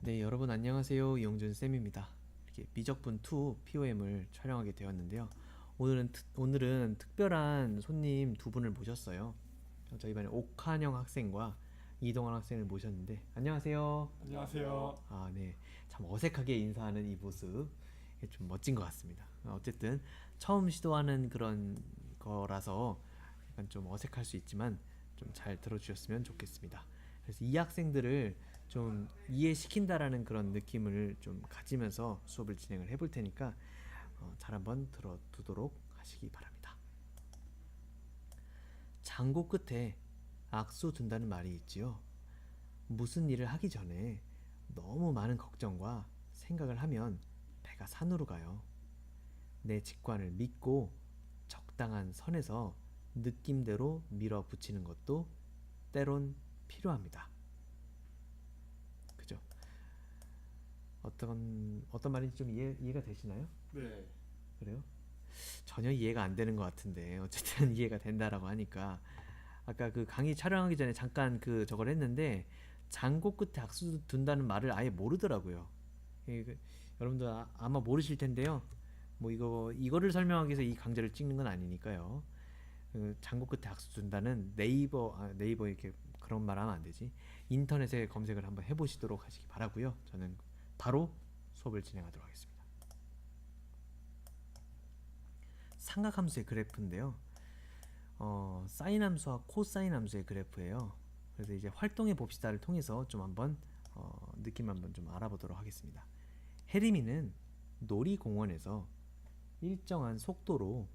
네, 여러분 안녕하세요. 이용준 쌤입니다. 이렇게 미적분 2 POM을 촬영하게 되었는데요. 오늘은 특별한 손님 두 분을 모셨어요. 저희 반에 옥한영 학생과 이동환 학생을 모셨는데 안녕하세요. 안녕하세요. 아, 네. 참 어색하게 인사하는 이 모습 이게 좀 멋진 것 같습니다. 어쨌든 처음 시도하는 그런 거라서 약간 좀 어색할 수 있지만 좀 잘 들어주셨으면 좋겠습니다. 그래서 이 학생들을 좀 이해시킨다라는 그런 느낌을 좀 가지면서 수업을 진행을 해볼 테니까 잘 한번 들어두도록 하시기 바랍니다. 장고 끝에 악수 둔다는 말이 있지요. 무슨 일을 하기 전에 너무 많은 걱정과 생각을 하면 배가 산으로 가요. 내 직관을 믿고 적당한 선에서 느낌대로 밀어붙이는 것도 때론 필요합니다. 그죠? 어떤 말인지 좀 이해가 되시나요? 네. 그래요? 전혀 이해가 안 되는 것 같은데 어쨌든 이해가 된다라고 하니까 아까 그 강의 촬영하기 전에 잠깐 저걸 했는데 장고 끝에 악수 둔다는 말을 아예 모르더라고요. 여러분들 아마 모르실 텐데요. 뭐 이거를 설명하기 위해서 이 강좌를 찍는 건 아니니까요. 장고 끝에 악수 둔다는 네이버 이렇게 그런 말 하면 안 되지. 인터넷에 검색을 한번 해보시도록 하시기 바라고요. 저는 바로 수업을 진행하도록 하겠습니다. 삼각함수의 그래프인데요. 사인 함수와 코사인 함수의 그래프예요. 그래서 이제 활동해 봅시다를 통해서 좀 한번 느낌 한번 좀 알아보도록 하겠습니다. 해리미는 놀이공원에서 일정한 속도로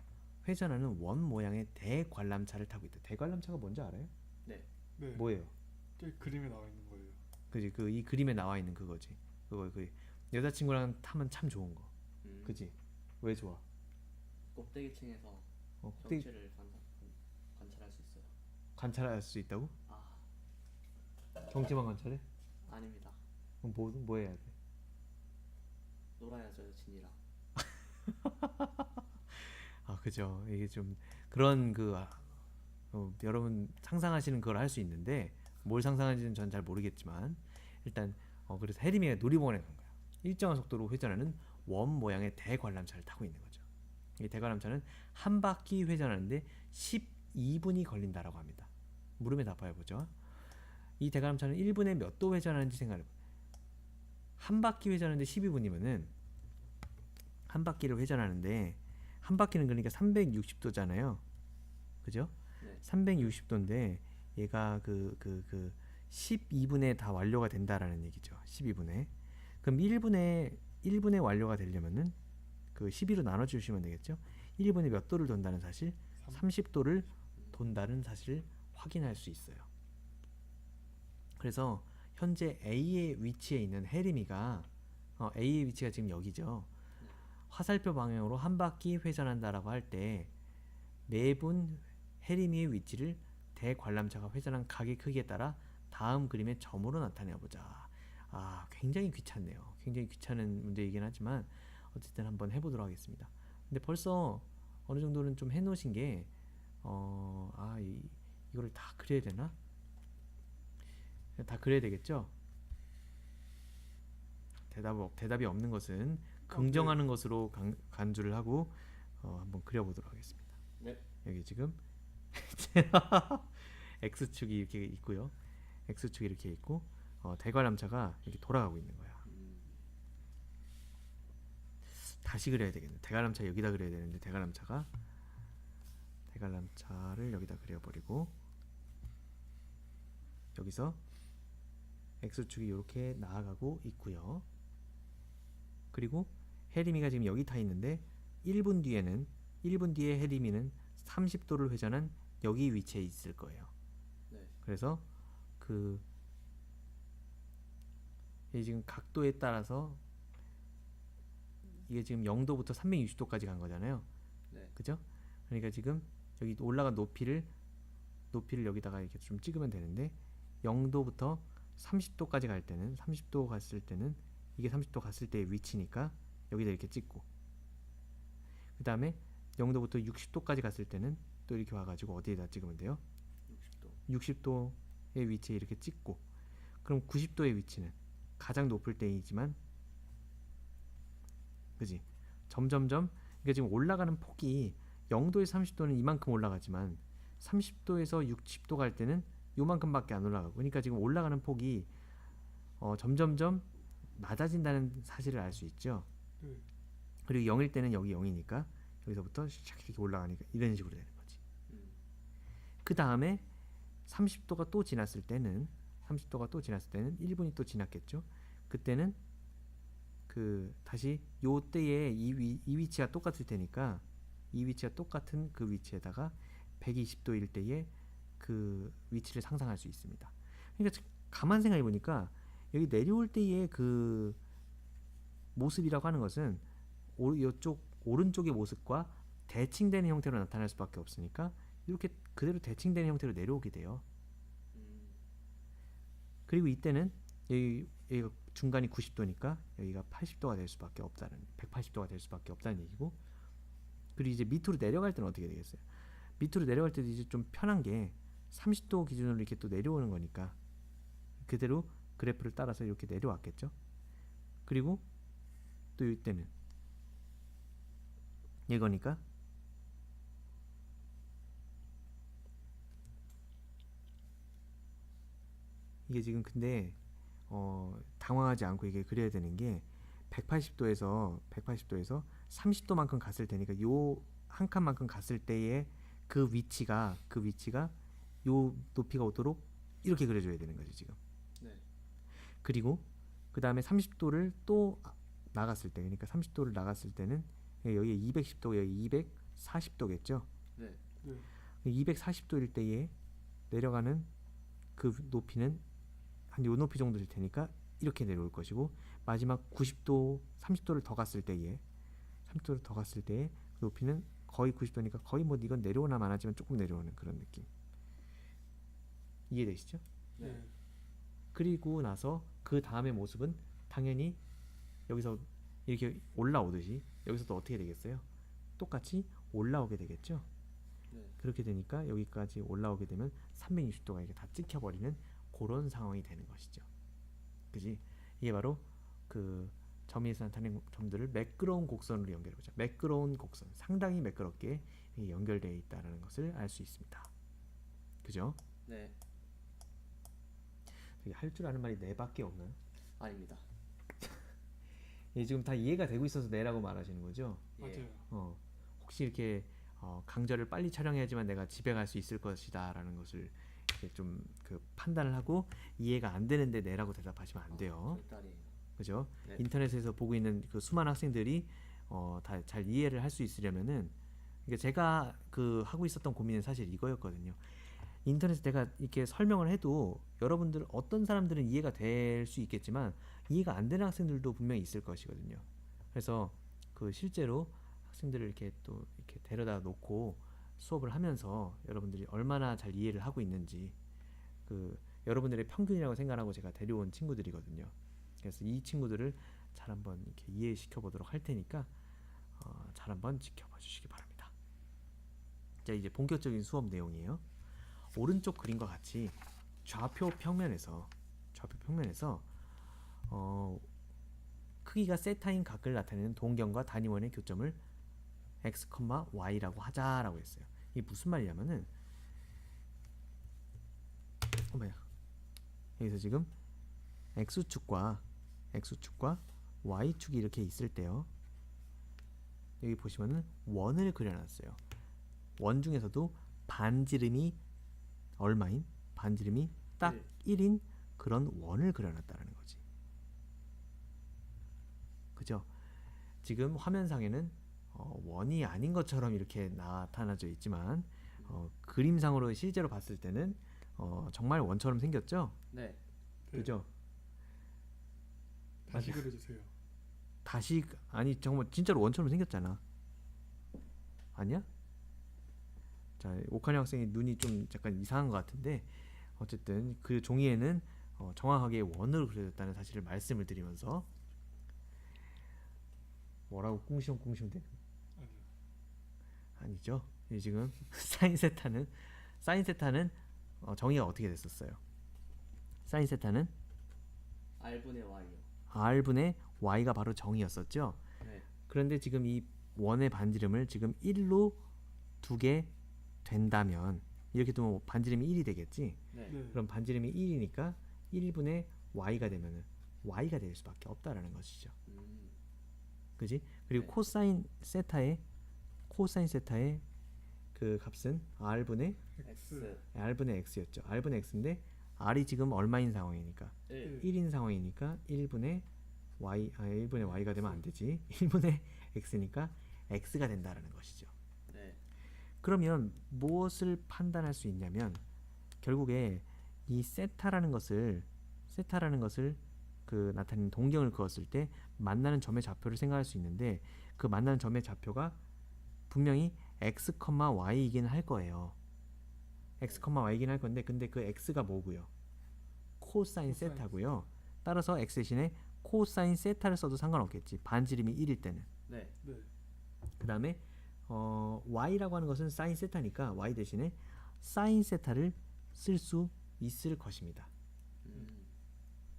회전하는 원 모양의 대관람차를 타고 있다. 대관람차가 뭔지 알아요? 네. 네. 뭐예요? 저 그림에 나와 있는 거예요. 그지? 이 그림에 나와 있는 그거지. 그 여자친구랑 타면 참 좋은 거. 음, 그지? 왜 좋아? 꼭대기층에서 꼭대기 경치를 관찰할 수 있어요. 관찰할 수 있다고? 아, 경치만 관찰해? 아닙니다. 그럼 뭐 해야 돼? 놀아야죠, 여친이랑. 그죠. 이게 좀 그런 여러분 상상하시는 걸 할 수 있는데 뭘 상상하는지는 전 잘 모르겠지만 일단 그래서 해리미가 놀이공원에 간 거야. 일정한 속도로 회전하는 원 모양의 대관람차를 타고 있는 거죠. 이 대관람차는 한 바퀴 회전하는데 12분이 걸린다라고 합니다. 물음에 답하여 보죠. 이 대관람차는 1분에 몇 도 회전하는지 생각해 봐. 한 바퀴 회전하는데 12분이면은 한 바퀴를 회전하는데 한 바퀴는 그러니까 360도잖아요. 그죠? 네. 360도인데 얘가 12분에 다 완료가 된다라는 얘기죠. 12분에. 그럼 1분에 완료가 되려면은 그 12로 나눠 주시면 되겠죠? 1분에 몇 도를 돈다는 사실? 30도를 돈다는 사실을 확인할 수 있어요. 그래서 현재 A의 위치에 있는 해리미가 A의 위치가 지금 여기죠. 네. 화살표 방향으로 한 바퀴 회전한다라고 할 때 매분 해리미의 위치를 대관람차가 회전한 각의 크기에 따라 다음 그림의 점으로 나타내 보자. 굉장히 귀찮네요. 굉장히 귀찮은 문제이긴 하지만 어쨌든 한번 해보도록 하겠습니다. 근데 벌써 어느 정도는 좀 해놓으신 게 이거를 다 그려야 되나? 다 그려야 되겠죠? 대답이 없는 것은 긍정하는 네. 것으로 간주를 하고 한번 그려보도록 하겠습니다. 네. 여기 지금 X축이 이렇게 있고요. X축이 이렇게 있고 대관람차가 이렇게 돌아가고 있는 거야. 음, 다시 그려야 되겠네. 대관람차 여기다 그려야 되는데 대관람차를 여기다 그려버리고 여기서 X축이 이렇게 나아가고 있고요. 그리고 해리미가 지금 여기 타 있는데 1분 뒤에 해리미는 30도를 회전한 여기 위치에 있을 거예요. 네. 그래서 이 지금 각도에 따라서 이게 지금 0도부터 360도까지 간 거잖아요. 네. 그죠? 그러니까 지금 여기 올라간 높이를 여기다가 이렇게 좀 찍으면 되는데 0도부터 30도까지 갈 때는 30도 갔을 때는 이게 30도 갔을 때의 위치니까 여기다 이렇게 찍고 그 다음에 0도부터 60도까지 갔을 때는 또 이렇게 와가지고 어디에다 찍으면 돼요? 60도. 60도의 위치에 이렇게 찍고 그럼 90도의 위치는 가장 높을 때이지만, 그지? 점점점 이게 지금 올라가는 폭이 0도에서 30도는 이만큼 올라가지만 30도에서 60도 갈 때는 요만큼밖에 안 올라가고, 그러니까 지금 올라가는 폭이 점점점 낮아진다는 사실을 알 수 있죠. 네. 그리고 0일 때는 여기 0이니까 여기서부터 샥 이렇게 올라가니까 이런 식으로 되는 거지. 음. 그 다음에 30도가 또 지났을 때는 1분이 또 지났겠죠. 그때는 그 다시 요 때에 이 위치가 똑같을 테니까 이 위치가 똑같은 그 위치에다가 120도일 때에 그 위치를 상상할 수 있습니다. 그러니까 가만 생각해 보니까 여기 내려올 때의 그 모습이라고 하는 것은 이쪽 오른쪽의 모습과 대칭되는 형태로 나타날 수밖에 없으니까 이렇게 그대로 대칭되는 형태로 내려오게 돼요. 그리고 이때는 여기가 중간이 90도니까 여기가 80도가 될 수밖에 없다는, 180도가 될 수밖에 없다는 얘기고, 그리고 이제 밑으로 내려갈 때는 어떻게 되겠어요? 밑으로 내려갈 때도 이제 좀 편한 게 30도 기준으로 이렇게 또 내려오는 거니까 그대로 그래프를 따라서 이렇게 내려왔겠죠. 그리고 또 이때는 이거니까 이게 지금 근데 당황하지 않고 이게 그려야 되는 게 180도에서 30도만큼 갔을 테니까 요 한 칸만큼 갔을 때의 그 위치가 요 높이가 오도록 이렇게 그려줘야 되는 거지 지금. 네. 그리고 그 다음에 30도를 또 나갔을 때, 그러니까 30도를 나갔을 때는 여기 210도, 여기 240도겠죠. 네. 네. 240도일 때에 내려가는 그 높이는 한 요 높이 정도 될 테니까 이렇게 내려올 것이고, 마지막 90도, 30도를 더 갔을 때에 그 높이는 거의 90도니까 거의 뭐 이건 내려오나 마나지만 조금 내려오는 그런 느낌. 이해되시죠? 네. 그리고 나서 그 다음의 모습은 당연히 여기서 이렇게 올라오듯이 여기서도 어떻게 되겠어요? 똑같이 올라오게 되겠죠? 네. 그렇게 되니까 여기까지 올라오게 되면 360도가 이게 다 찍혀버리는 그런 상황이 되는 것이죠. 그지? 이게 바로 그 점에서 나타나는 점들을 매끄러운 곡선으로 연결해보자. 매끄러운 곡선, 상당히 매끄럽게 연결되어 있다는 것을 알 수 있습니다. 그죠? 네. 할 줄 아는 말이 네밖에 없나요? 아닙니다. 지금 다 이해가 되고 있어서 네라고 말하시는 거죠? 예. 맞아요. 혹시 이렇게 강좌를 빨리 촬영해야지만 내가 집에 갈 수 있을 것이다라는 것을 이렇게 좀 그 판단을 하고 이해가 안 되는데 네라고 대답하시면 안 돼요. 절대 아니에요. 그죠? 네. 인터넷에서 보고 있는 그 수많은 학생들이 다 잘 이해를 할 수 있으려면은, 그러니까 제가 그 하고 있었던 고민은 사실 이거였거든요. 인터넷에 내가 이렇게 설명을 해도 여러분들 어떤 사람들은 이해가 될 수 있겠지만 이해가 안 되는 학생들도 분명히 있을 것이거든요. 그래서 그 실제로 학생들을 이렇게 또 이렇게 데려다 놓고 수업을 하면서 여러분들이 얼마나 잘 이해를 하고 있는지 그 여러분들의 평균이라고 생각하고 제가 데려온 친구들이거든요. 그래서 이 친구들을 잘 한번 이렇게 이해시켜 보도록 할 테니까 잘 한번 지켜봐 주시기 바랍니다. 자, 이제 본격적인 수업 내용이에요. 오른쪽 그림과 같이 좌표 평면에서 크기가 세타인 각을 나타내는 동경과 단위원의 교점을 x, y라고 하자라고 했어요. 이게 무슨 말이냐면은 여기서 지금 x축과 y축이 이렇게 있을 때요. 여기 보시면은 원을 그려놨어요. 원 중에서도 반지름이 얼마인? 반지름이 딱 1인 그런 원을 그려놨다는 거지. 그죠? 지금 화면상에는 원이 아닌 것처럼 이렇게 나타나져 있지만 그림상으로 실제로 봤을 때는 정말 원처럼 생겼죠? 네. 네. 그죠? 다시 그려주세요. 다시 아니 정말 진짜로 원처럼 생겼잖아. 아니야? 자, 오카니 학생이 눈이 좀 약간 이상한 것 같은데 어쨌든 그 종이에는 정확하게 원으로 그려졌다는 사실을 말씀을 드리면서 뭐라고 꿍시렁꿍시렁 대는 아니요. 아니죠. 이 지금 사인 세타는 정의가 어떻게 됐었어요? 사인 세타는 R분의 Y요. r분의 y가 바로 정이었었죠. 네. 그런데 지금 이 원의 반지름을 지금 1로 두게 된다면 이렇게 두면 반지름이 1이 되겠지. 네. 네. 그럼 반지름이 1이니까 1분의 y가 되면은 y가 될 수밖에 없다라는 것이죠. 그지? 그리고 네. 코사인 세타의 그 값은 r분의 X. x였죠. r분의 x인데 r이 지금 얼마인 상황이니까 1. 1인 상황이니까 1분의 y가 되면 안 되지. 1분의 x니까 x가 된다라는 것이죠. 네. 그러면 무엇을 판단할 수 있냐면 결국에 이 세타라는 것을 그 나타내는 동경을 그었을 때 만나는 점의 좌표를 생각할 수 있는데 그 만나는 점의 좌표가 분명히 x, y이긴 할 거예요. x, y이긴 할 건데 근데 그 x가 뭐고요? 코사인 세타고요. 따라서 x 대신에 코사인 세타를 써도 상관없겠지. 반지름이 1일 때는. 네. 네. 그 다음에 y라고 하는 것은 사인 세타니까 y 대신에 사인 세타를 쓸 수 있을 것입니다.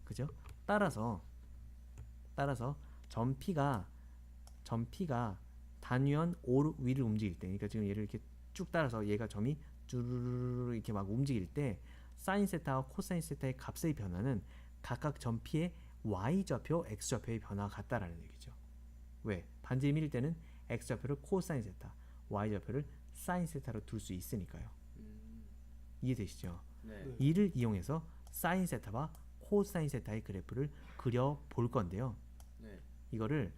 그죠? 따라서 점 P가 단위원 위를 움직일 때, 그러니까 지금 얘를 이렇게 쭉 따라서 얘가 점이 쭈르르 이렇게 막 움직일 때 사인 세타와 코사인 세타의 값의 변화는 각각 점 P의 y 좌표, x 좌표의 변화가 같다라는 얘기죠. 왜? 반지름 1일 때는 x 좌표를 코사인 세타, y 좌표를 사인 세타로 둘 수 있으니까요. 이해되시죠? 네. 네. 이를 이용해서 사인 세타와 코사인 세타의 그래프를 그려 볼 건데요. 네. 이거를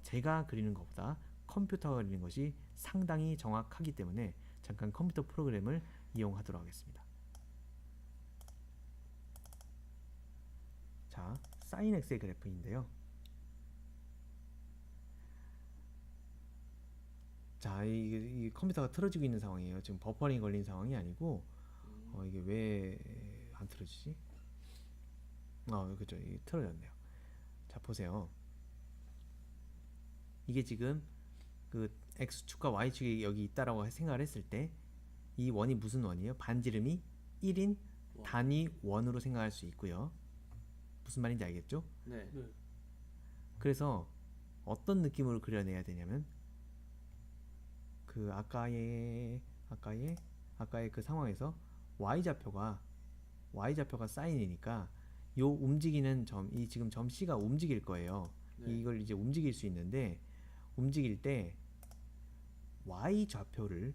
제가 그리는 것보다 컴퓨터가 그리는 것이 상당히 정확하기 때문에 잠깐 컴퓨터 프로그램을 이용하도록 하겠습니다. 자, 사인 x의 그래프인데요. 자, 이 컴퓨터가 틀어지고 있는 상황이에요. 지금 버퍼링이 걸린 상황이 아니고 이게 왜 안 틀어지지? 그죠. 이게 틀어졌네요. 자, 보세요. 이게 지금 그 x축과 y축이 여기 있다라고 생각을 했을 때 이 원이 무슨 원이에요? 반지름이 1인 단위 원으로 생각할 수 있고요. 무슨 말인지 알겠죠? 네. 네. 그래서 어떤 느낌으로 그려내야 되냐면 그 아까의 그 상황에서 y좌표가 사인이니까 요 움직이는 점, 이 지금 점 C가 움직일 거예요. 네. 이걸 이제 움직일 수 있는데 움직일 때 y좌표를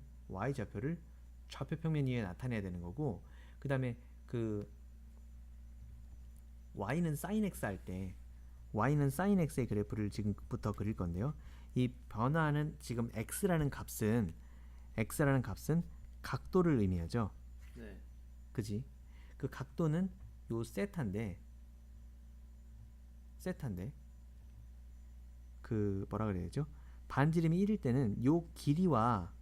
좌표 평면 위에 나타내야 되는 거고, 그 다음에 그 y는 sin x 할 때 y는 sin x의 그래프를 지금부터 그릴 건데요. 이 변화하는 지금 x라는 값은 각도를 의미하죠. 네. 그지? 그 각도는 요 세타인데 그 뭐라 그래야 되죠? 반지름이 1일 때는 요 길이와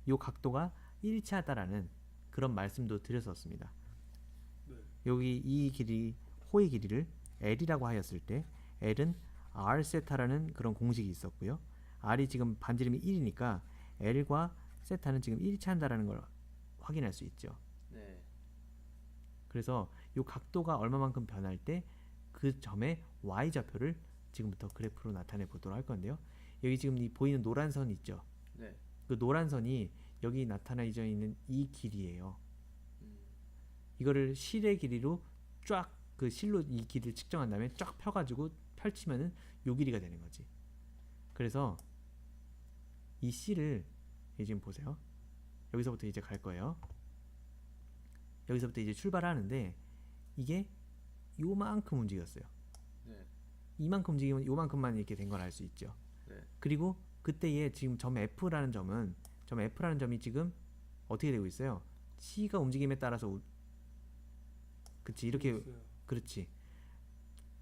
요 각도가 일치하다라는 그런 말씀도 드렸었습니다. 네. 여기 이 길이 호의 길이를 L이라고 하였을 때 L은 R 세타라는 그런 공식이 있었고요. R이 지금 반지름이 1이니까 L과 세타는 지금 일치한다라는 걸 확인할 수 있죠. 네. 그래서 이 각도가 얼마만큼 변할 때 그 점의 y 좌표를 지금부터 그래프로 나타내 보도록 할 건데요. 여기 지금 이 보이는 노란 선 있죠. 네. 그 노란 선이 여기 나타나져 있는 이 길이에요. 이거를 실의 길이로 쫙 그 실로 이 길이를 측정한 다음에 쫙 펴가지고 펼치면은 요 길이가 되는 거지. 그래서 이 C를 지금 보세요. 여기서부터 이제 갈 거예요. 여기서부터 이제 출발하는데 이게 요만큼 움직였어요. 네. 이만큼 움직이면 요만큼만 이렇게 된 걸 알 수 있죠. 네. 그리고 그때의 지금 점 F라는 점이 지금 어떻게 되고 있어요? C가 움직임에 따라서 그치 이렇게 있어요. 그렇지.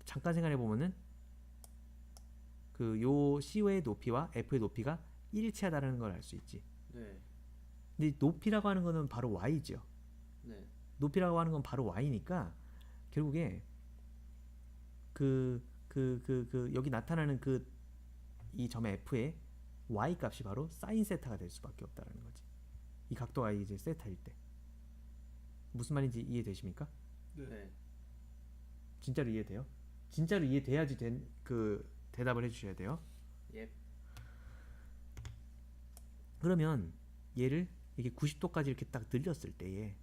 잠깐 생각해 보면은 그 요 C의 높이와 F의 높이가 일치하다는 걸 알 수 있지. 네. 근데 높이라고 하는 거는 바로 y죠. 네. 높이라고 하는 건 바로 y니까 결국에 여기 나타나는 그 이 점의 F의 y 값이 바로 사인 세타가 될 수밖에 없다라는 거지. 이 각도가 이제 세타일 때. 무슨 말인지 이해되십니까? 네. 네. 진짜로 이해돼요? 진짜로 이해돼야지 그 대답을 해주셔야 돼요. 예. 그러면 얘를 이게 90도까지 이렇게 딱 늘렸을 때에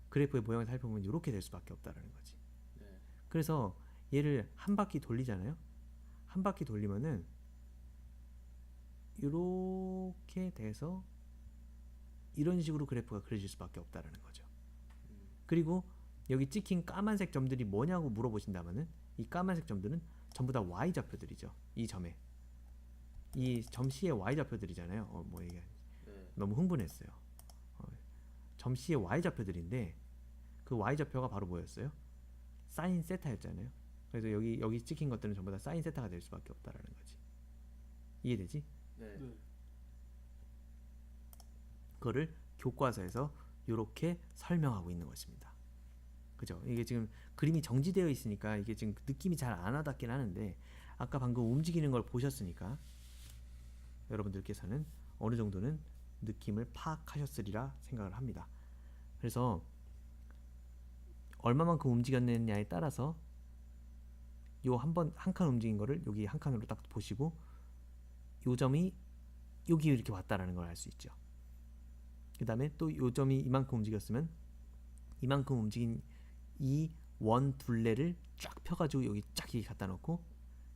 그래프의 모양을 살펴보면 이렇게 될 수밖에 없다라는 거지. 네. 그래서 얘를 한 바퀴 돌리잖아요. 한 바퀴 돌리면은 이렇게 돼서 이런 식으로 그래프가 그려질 수밖에 없다라는 거죠. 그리고 여기 찍힌 까만색 점들이 뭐냐고 물어보신다면은 이 까만색 점들은 전부 다 y 좌표들이죠. 이 점에 이 점 C의 y 좌표들이잖아요. 뭐 이게 네. 너무 흥분했어요. 점 C의 y 좌표들인데 그 y 좌표가 바로 뭐였어요? 사인 세타였잖아요. 그래서 여기 찍힌 것들은 전부 다 사인 세타가 될 수밖에 없다라는 거지. 이해되지? 네. 네. 그거를 교과서에서 이렇게 설명하고 있는 것입니다. 그죠? 이게 지금 그림이 정지되어 있으니까 이게 지금 느낌이 잘 안 와닿긴 하는데 아까 방금 움직이는 걸 보셨으니까 여러분들께서는 어느 정도는 느낌을 파악하셨으리라 생각을 합니다. 그래서 얼마만큼 움직였느냐에 따라서 요 한 칸 움직인 거를 여기 한 칸으로 딱 보시고 요 점이 여기 이렇게 왔다라는 걸 알 수 있죠. 그 다음에 또 요 점이 이만큼 움직였으면 이만큼 움직인 이 원 둘레를 쫙 펴가지고 여기 쫙 이렇게 갖다 놓고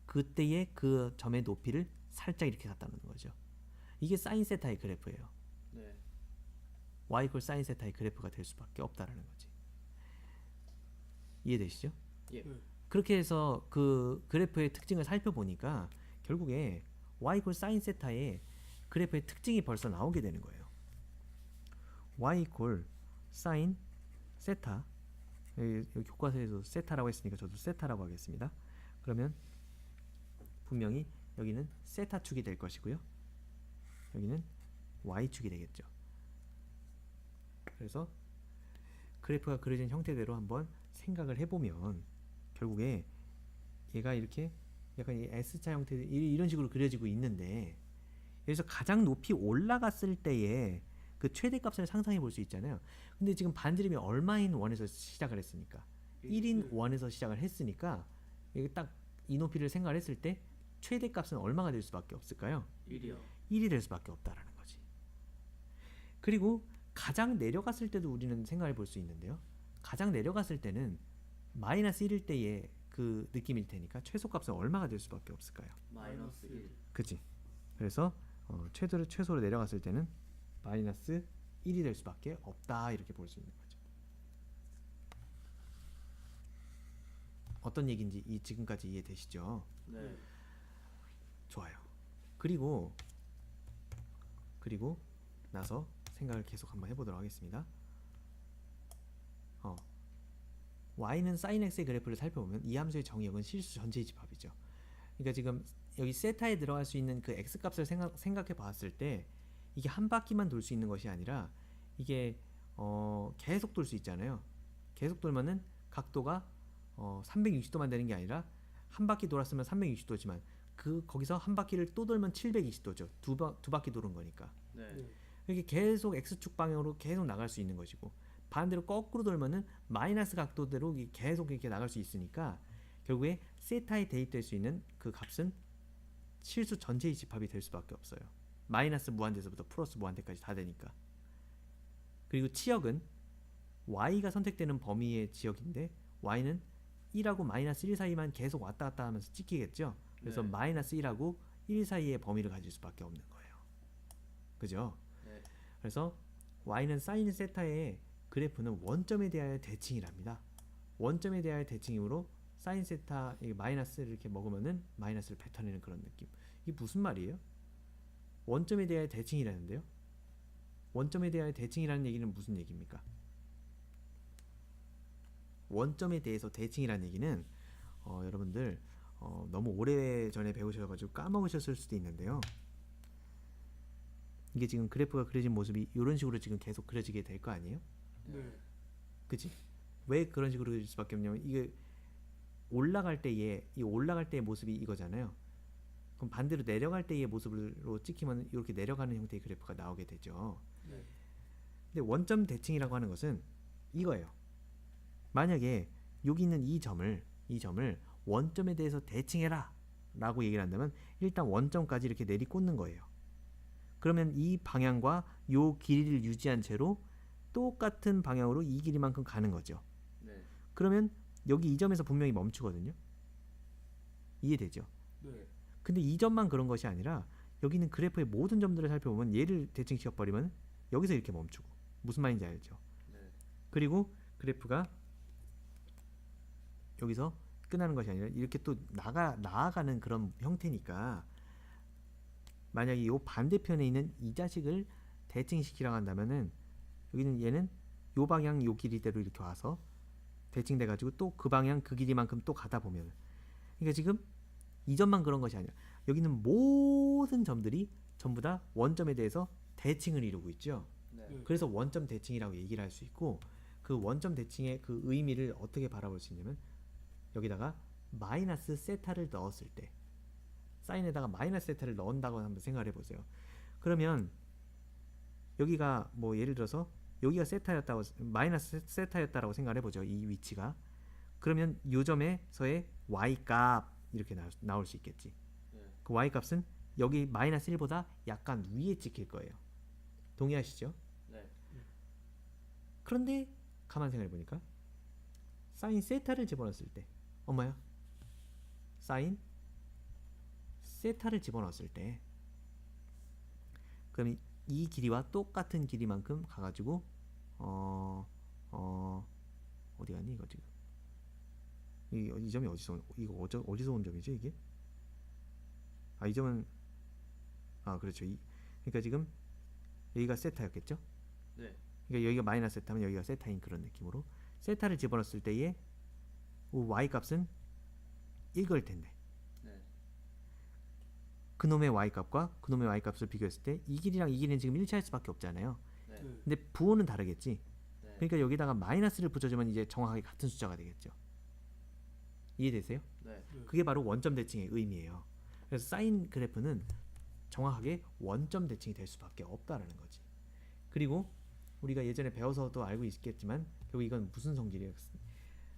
그때의 그 점의 높이를 살짝 이렇게 갖다 놓는 거죠. 이게 사인 세타의 그래프예요. 네. y 이퀄 사인 세타의 그래프가 될 수밖에 없다라는 거지. 이해되시죠? 예. 네. 그렇게 해서 그 그래프의 특징을 살펴보니까 결국에 y 이퀄 사인 세타의 그래프의 특징이 벌써 나오게 되는 거예요. y 이퀄 사인 세타, 여기 교과서에서 세타라고 했으니까 저도 세타라고 하겠습니다. 그러면 분명히 여기는 세타축이 될 것이고요. 여기는 y축이 되겠죠. 그래서 그래프가 그려진 형태대로 한번 생각을 해보면 결국에 얘가 이렇게 약간 이 S자 형태 이런 식으로 그려지고 있는데 여기서 가장 높이 올라갔을 때의 그 최대값을 상상해 볼 수 있잖아요. 근데 지금 반지름이 얼마인 원에서 시작을 했으니까 1인 원에서 시작을 했으니까 여기 딱 이 높이를 생각을 했을 때 최대값은 얼마가 될 수밖에 없을까요? 1이요. 1이 될 수밖에 없다라는 거지. 그리고 가장 내려갔을 때도 우리는 생각해 볼 수 있는데요. 가장 내려갔을 때는 마이너스 1일 때의 그 느낌일 테니까 최소값은 얼마가 될 수밖에 없을까요? 마이너스 1. 그치? 그래서 최소로 내려갔을 때는 마이너스 1이 될 수밖에 없다 이렇게 볼 수 있는 거죠. 어떤 얘기인지 지금까지 이해되시죠? 네. 좋아요. 그리고 나서 생각을 계속 한번 해보도록 하겠습니다. y는 sin x의 그래프를 살펴보면 이 함수의 정의역은 실수 전체의 집합이죠. 그러니까 지금 여기 세타에 들어갈 수 있는 그 x 값을 생각해 봤을 때 이게 한 바퀴만 돌 수 있는 것이 아니라 이게 계속 돌 수 있잖아요. 계속 돌면은 각도가 360도만 되는 게 아니라 한 바퀴 돌았으면 360도지만 거기서 한 바퀴를 또 돌면 720도죠. 두 바퀴 도는 거니까. 네. 네. 이렇게 계속 x축 방향으로 계속 나갈 수 있는 것이고 반대로 거꾸로 돌면은 마이너스 각도대로 계속 이렇게 나갈 수 있으니까 결국에 세타에 대입될 수 있는 그 값은 실수 전체의 집합이 될 수밖에 없어요. 마이너스 무한대에서부터 플러스 무한대까지 다 되니까. 그리고 치역은 y가 선택되는 범위의 지역인데 y는 1하고 마이너스 1 사이만 계속 왔다 갔다 하면서 찍히겠죠. 그래서 네. 마이너스 1하고 1 사이의 범위를 가질 수밖에 없는 거예요. 그죠? 네. 그래서 y는 사인 세타의 그래프는 원점에 대하여 대칭이랍니다. 원점에 대하여 대칭이므로 사인 세타 마이너스를 이렇게 먹으면은 마이너스를 뱉어내는 그런 느낌. 이게 무슨 말이에요? 원점에 대하여 대칭이라는데요. 원점에 대하여 대칭이라는 얘기는 무슨 얘기입니까? 원점에 대해서 대칭이라는 얘기는 여러분들 너무 오래전에 배우셔가지고 까먹으셨을 수도 있는데요. 이게 지금 그래프가 그려진 모습이 이런 식으로 지금 계속 그려지게 될 거 아니에요? 네. 그치? 왜 그런 식으로 그려질 수밖에 없냐면 이게 올라갈 때의 모습이 이거잖아요. 그럼 반대로 내려갈 때의 모습으로 찍히면 이렇게 내려가는 형태의 그래프가 나오게 되죠. 네. 근데 원점 대칭이라고 하는 것은 이거예요. 만약에 여기 있는 이 점을 원점에 대해서 대칭해라 라고 얘기를 한다면 일단 원점까지 이렇게 내리꽂는 거예요. 그러면 이 방향과 요 길이를 유지한 채로 똑같은 방향으로 이 길이만큼 가는 거죠. 네. 그러면 여기 이 점에서 분명히 멈추거든요. 이해되죠? 네. 근데 이 점만 그런 것이 아니라 여기 있는 그래프의 모든 점들을 살펴보면 얘를 대칭시켜버리면 여기서 이렇게 멈추고, 무슨 말인지 알죠? 네. 그리고 그래프가 여기서 끝나는 것이 아니라 이렇게 또 나아가는 그런 형태니까, 만약에 이 반대편에 있는 이 자식을 대칭시키라고 한다면은 여기는 얘는 요 방향 요 길이대로 이렇게 와서 대칭돼 가지고 또 그 방향 그 길이만큼 또 가다 보면, 그러니까 지금 이 점만 그런 것이 아니라 여기 있는 모든 점들이 전부 다 원점에 대해서 대칭을 이루고 있죠. 네. 네. 그래서 원점 대칭이라고 얘기를 할 수 있고, 그 원점 대칭의 그 의미를 어떻게 바라볼 수 있냐면, 여기다가 마이너스 세타를 넣었을 때, 사인에다가 마이너스 세타를 넣는다고 한번 생각을 해보세요. 그러면 여기가 뭐 예를 들어서 여기가 세타였다고, 마이너스 세타였다라고 생각을 해보죠. 이 위치가. 그러면 요 점에서의 y값 이렇게 나올 수 있겠지. 네. 그 y값은 여기 마이너스 1보다 약간 위에 찍힐 거예요. 동의하시죠? 네. 그런데 가만 생각해 보니까 사인 세타를 집어넣었을 때, 엄마야, 사인 세타를 집어넣었을 때, 그럼 이 길이와 똑같은 길이만큼 가가지고 어디 갔니 이거 지금? 이 점이 어디서 온 점이죠 이게? 아, 이 점은, 아 그렇죠. 그러니까 지금 여기가 세타였겠죠? 네. 그러니까 여기가 마이너스 세타면 여기가 세타인 그런 느낌으로 세타를 집어넣었을 때의 y 값은 이걸 텐데, 네. 그놈의 y 값과 그놈의 y 값을 비교했을 때 이 길이랑 이 길이는 지금 일치할 수밖에 없잖아요. 네. 네. 근데 부호는 다르겠지. 네. 그러니까 여기다가 마이너스를 붙여주면 이제 정확하게 같은 숫자가 되겠죠. 이해되세요? 네. 네. 그게 바로 원점 대칭의 의미예요. 그래서 사인 그래프는 정확하게 원점 대칭이 될 수밖에 없다라는 거지. 그리고 우리가 예전에 배워서도 알고 있겠지만 결국 이건 무슨 성질이에요?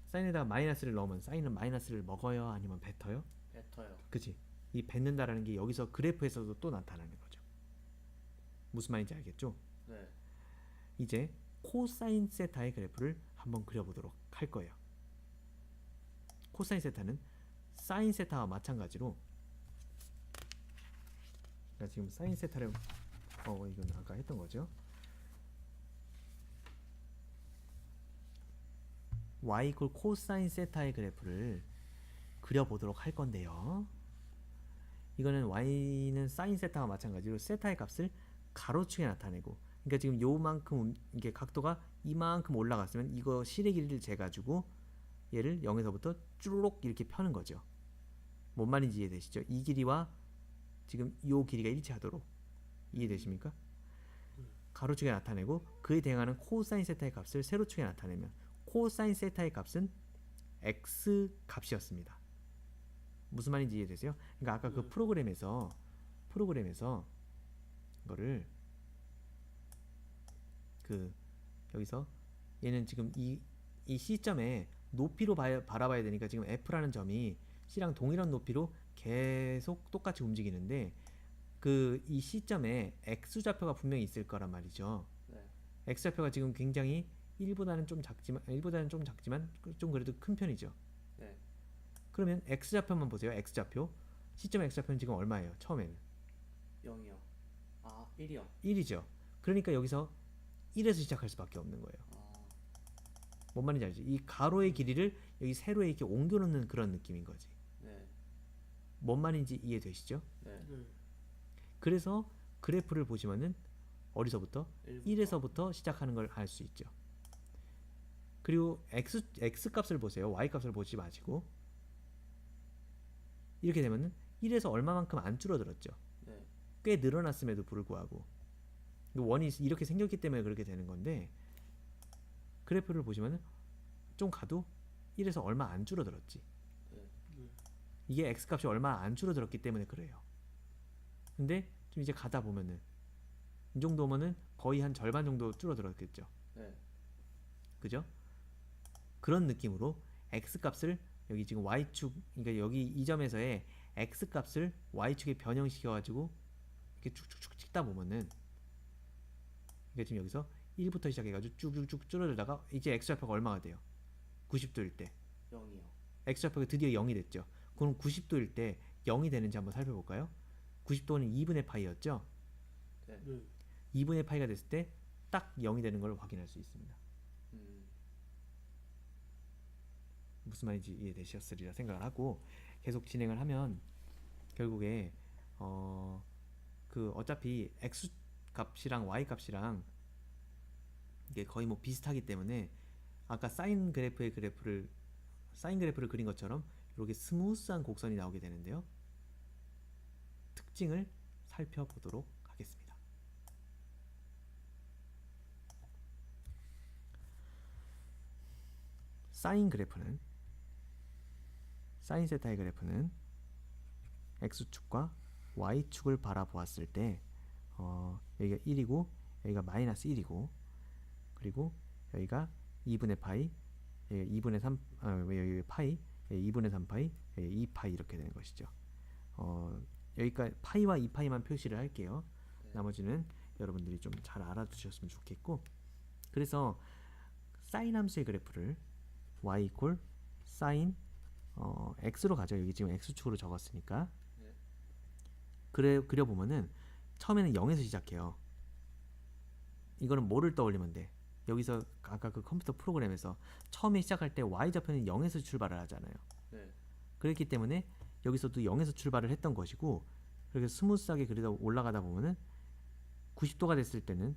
사인에다가 마이너스를 넣으면 사인은 마이너스를 먹어요? 아니면 뱉어요? 뱉어요. 그치? 이 뱉는다라는 게 여기서 그래프에서도 또 나타나는 거죠. 무슨 말인지 알겠죠? 네. 이제 코사인 세타의 그래프를 한번 그려보도록 할 거예요. 코사인 세타는 사인 세타와 마찬가지로, 그러니까 지금 사인 세타를 이건 아까 했던 거죠. y 이퀄 코사인 세타의 그래프를 그려보도록 할 건데요. 이거는 y는 사인 세타와 마찬가지로 세타의 값을 가로축에 나타내고, 그러니까 지금 요만큼 이게 각도가 이만큼 올라갔으면 이거 실의 길이를 재가지고 얘를 0에서부터 쭈르륵 이렇게 펴는 거죠. 뭔 말인지 이해되시죠? 이 길이와 지금 요 길이가 일치하도록. 이해되십니까? 가로축에 나타내고 그에 대응하는 코사인 세타의 값을 세로축에 나타내면 코사인 세타의 값은 x 값이었습니다. 무슨 말인지 이해되세요? 그러니까 아까 그 프로그램에서 이거를 여기서 얘는 지금 이 C점에 높이로 바라봐야 되니까 지금 F라는 점이 C랑 동일한 높이로 계속 똑같이 움직이는데, 이 C점에 X좌표가 분명히 있을 거란 말이죠. 네. X좌표가 지금 굉장히 1보다는 좀 작지만 좀 그래도 큰 편이죠. 네. 그러면 X좌표만 보세요. X좌표. C점 X좌표는 지금 얼마예요? 처음에는 0이요. 아, 1이요. 1이죠. 그러니까 여기서 1에서 시작할 수밖에 없는 거예요. 아, 뭔 말인지 알죠? 이 가로의 길이를 여기 세로에 이렇게 옮겨놓는 그런 느낌인 거지. 네. 뭔 말인지 이해되시죠? 네. 네. 그래서 그래프를 보시면은 어디서부터? 1부터. 1에서부터 시작하는 걸 알 수 있죠. 그리고 x 값을 보세요. y 값을 보지 마시고, 이렇게 되면은 1에서 얼마만큼 안 줄어들었죠. 네. 꽤 늘어났음에도 불구하고 원이 이렇게 생겼기 때문에 그렇게 되는 건데, 그래프를 보시면은 좀 가도 1에서 얼마 안 줄어들었지. 네. 네. 이게 x 값이 얼마 안 줄어들었기 때문에 그래요. 근데 좀 이제 가다 보면은 이 정도면은 거의 한 절반 정도 줄어들었겠죠. 네. 그죠? 그런 느낌으로 x 값을 여기 지금 y축, 그러니까 여기 이 점에서의 x 값을 y축에 변형시켜 가지고 이렇게 쭉쭉쭉 찍다 보면은, 그러니까 지금 여기서 1부터 시작해 가지고 쭉쭉쭉 줄어들다가 이제 x좌표가 얼마가 돼요? 90도일 때 0이요. x좌표가 드디어 0이 됐죠. 그럼 90도일 때 0이 되는지 한번 살펴볼까요? 90도는 2분의 파이였죠. 네. 네. 2분의 파이가 됐을 때 딱 0이 되는 걸 확인할 수 있습니다. 음. 무슨 말인지 이해되셨으리라 생각을 하고 계속 진행을 하면 결국에 그 어차피 x 값이랑 y 값이랑 이게 거의 뭐 비슷하기 때문에 아까 사인 그래프를 그린 것처럼 이렇게 스무스한 곡선이 나오게 되는데요. 특징을 살펴보도록 하겠습니다. 사인 세타의 그래프는 x축과 y축을 바라보았을 때 여기가 1이고 여기가 마이너스 1이고 그리고 여기가 2분의 파이, 여기가 2분의 3, 여기 파이, 여기 2분의 3파이, 여기 2파이 이렇게 되는 것이죠. 여기까지 파이와 2파이만 표시를 할게요. 네. 나머지는 여러분들이 좀 잘 알아두셨으면 좋겠고, 그래서 사인 함수의 그래프를 y 이퀄 사인 x로 가죠. 여기 지금 x축으로 적었으니까. 네. 그려보면은 처음에는 0에서 시작해요. 이거는 뭐를 떠올리면 돼? 여기서 아까 그 컴퓨터 프로그램에서 처음에 시작할 때 y좌표는 0에서 출발을 하잖아요. 네. 그렇기 때문에 여기서도 0에서 출발을 했던 것이고, 그렇게 스무스하게 그리다 올라가다 보면은 90도가 됐을 때는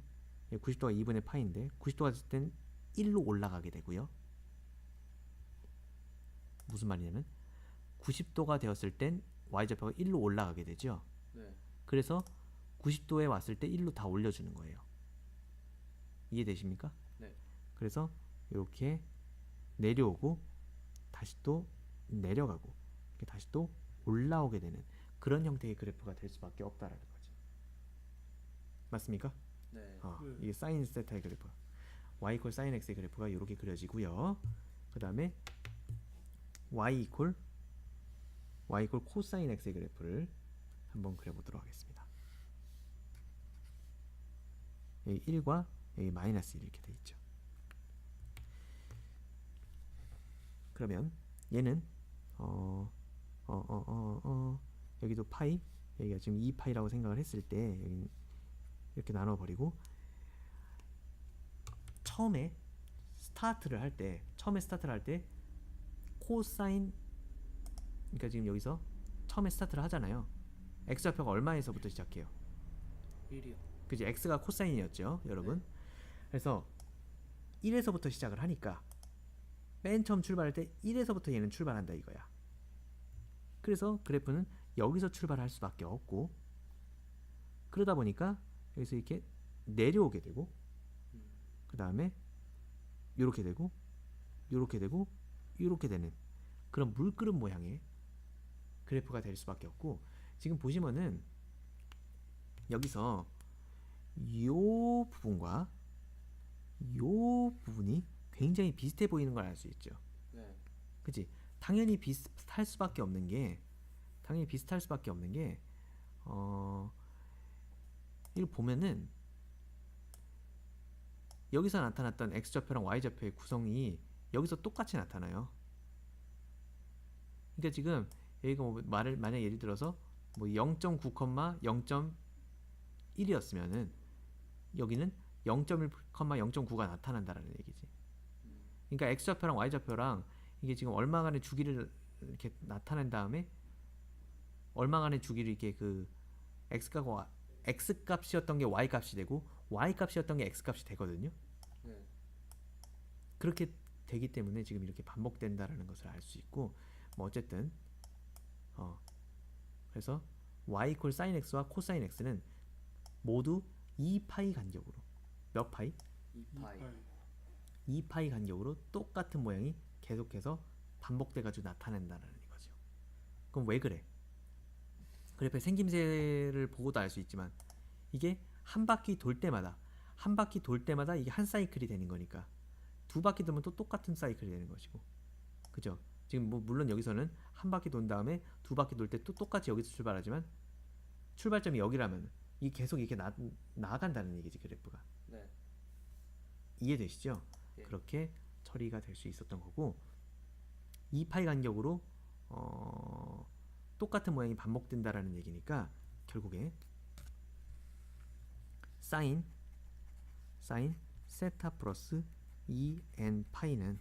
90도가 2분의 파인데 90도가 됐을 때는 1로 올라가게 되고요. 무슨 말이냐면 90도가 되었을 땐 y좌표가 1로 올라가게 되죠. 네. 그래서 90도에 왔을 때 1로 다 올려주는 거예요. 이해되십니까? 네. 그래서 이렇게 내려오고 다시 또 내려가고 다시 또 올라오게 되는 그런 형태의 그래프가 될 수밖에 없다라는 거지. 맞습니까? 네. 네. 이게 사인 세타의 그래프, y 이퀄 사인 x의 그래프가 이렇게 그려지고요. 그 다음에 y 이퀄 코사인 x의 그래프를 한번 그려보도록 하겠습니다. 여기 1과 여기 마이너스 1 이렇게 돼 있죠. 그러면 얘는 여기도 파이, 여기가 지금 2파이라고 생각을 했을 때 여기 이렇게 나눠버리고, 처음에 스타트를 할 때 코사인, 그러니까 지금 여기서 처음에 스타트를 하잖아요. x좌표가 얼마에서부터 시작해요? 1이요. 그지? x가 코사인이었죠, 여러분. 네. 그래서 1에서부터 시작을 하니까 맨 처음 출발할 때 1에서부터 얘는 출발한다 이거야. 그래서 그래프는 여기서 출발할 수밖에 없고, 그러다 보니까 여기서 이렇게 내려오게 되고, 그 다음에 요렇게 되고 요렇게 되고 요렇게 되는 그런 물그릇 모양의 그래프가 될 수밖에 없고, 지금 보시면은 여기서 요 부분과 요 부분이 굉장히 비슷해 보이는 걸 알 수 있죠. 네. 그치? 당연히 비슷할 수밖에 없는 게 이걸 보면은 여기서 나타났던 x좌표랑 y좌표의 구성이 여기서 똑같이 나타나요. 그러니까 지금 여기가 뭐 만약 예를 들어서 뭐 0.9, 0.1이었으면은 여기는 0.1, 0.9가 나타난다라는 얘기지. 그러니까 x좌표랑 y좌표랑 이게 지금 얼마간의 주기를 이렇게 나타낸 다음에 얼마간의 주기를 이렇게 그 x 값이었던 게 y 값이 되고 y 값이었던 게 x 값이 되거든요. 네. 그렇게 되기 때문에 지금 이렇게 반복된다라는 것을 알 수 있고, 뭐 어쨌든 그래서 y 이퀄 sin x와 코사인 x는 모두 2파이 간격으로, 몇 파이? 2파이. 2파이 간격으로 똑같은 모양이 계속해서 반복돼 가지고 나타낸다는 거죠. 그럼 왜 그래? 그래프의 생김새를 보고도 알 수 있지만 이게 한 바퀴 돌 때마다 이게 한 사이클이 되는 거니까 두 바퀴 돌면 또 똑같은 사이클이 되는 것이고, 그죠? 지금 뭐 물론 여기서는 한 바퀴 돈 다음에 두 바퀴 돌 때 또 똑같이 여기서 출발하지만 출발점이 여기라면 이 계속 이렇게 나아간다는 얘기지 그래프가. 네. 이해되시죠? 예. 그렇게 처리가 될 수 있었던 거고 2파이 간격으로 똑같은 모양이 반복된다라는 얘기니까 결국에 사인 세타 플러스 2n 파이는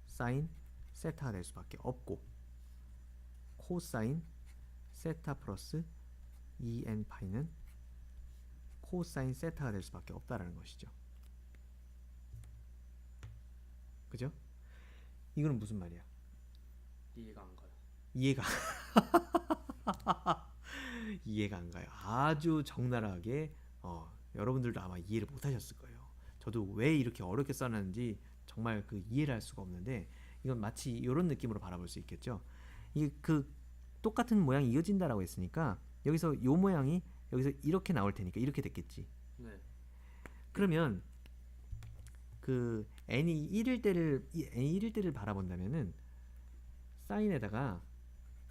사인 세타가 될 수밖에 없고 코사인 세타 플러스 2n 파이는 코사인 세타가 될 수밖에 없다라는 것이죠. 그죠? 이거는 무슨 말이야? 이해가 안 가요. 이해가 이해가 안 가요. 아주 적나라하게 여러분들도 아마 이해를 못 하셨을 거예요. 저도 왜 이렇게 어렵게 써놨는지 정말 그 이해를 할 수가 없는데 이건 마치 이런 느낌으로 바라볼 수 있겠죠. 이게 그 똑같은 모양이 이어진다라고 했으니까 여기서 요 모양이 여기서 이렇게 나올 테니까 이렇게 됐겠지. 네. 그러면 그 n이 1일 때를 바라본다면은 사인에다가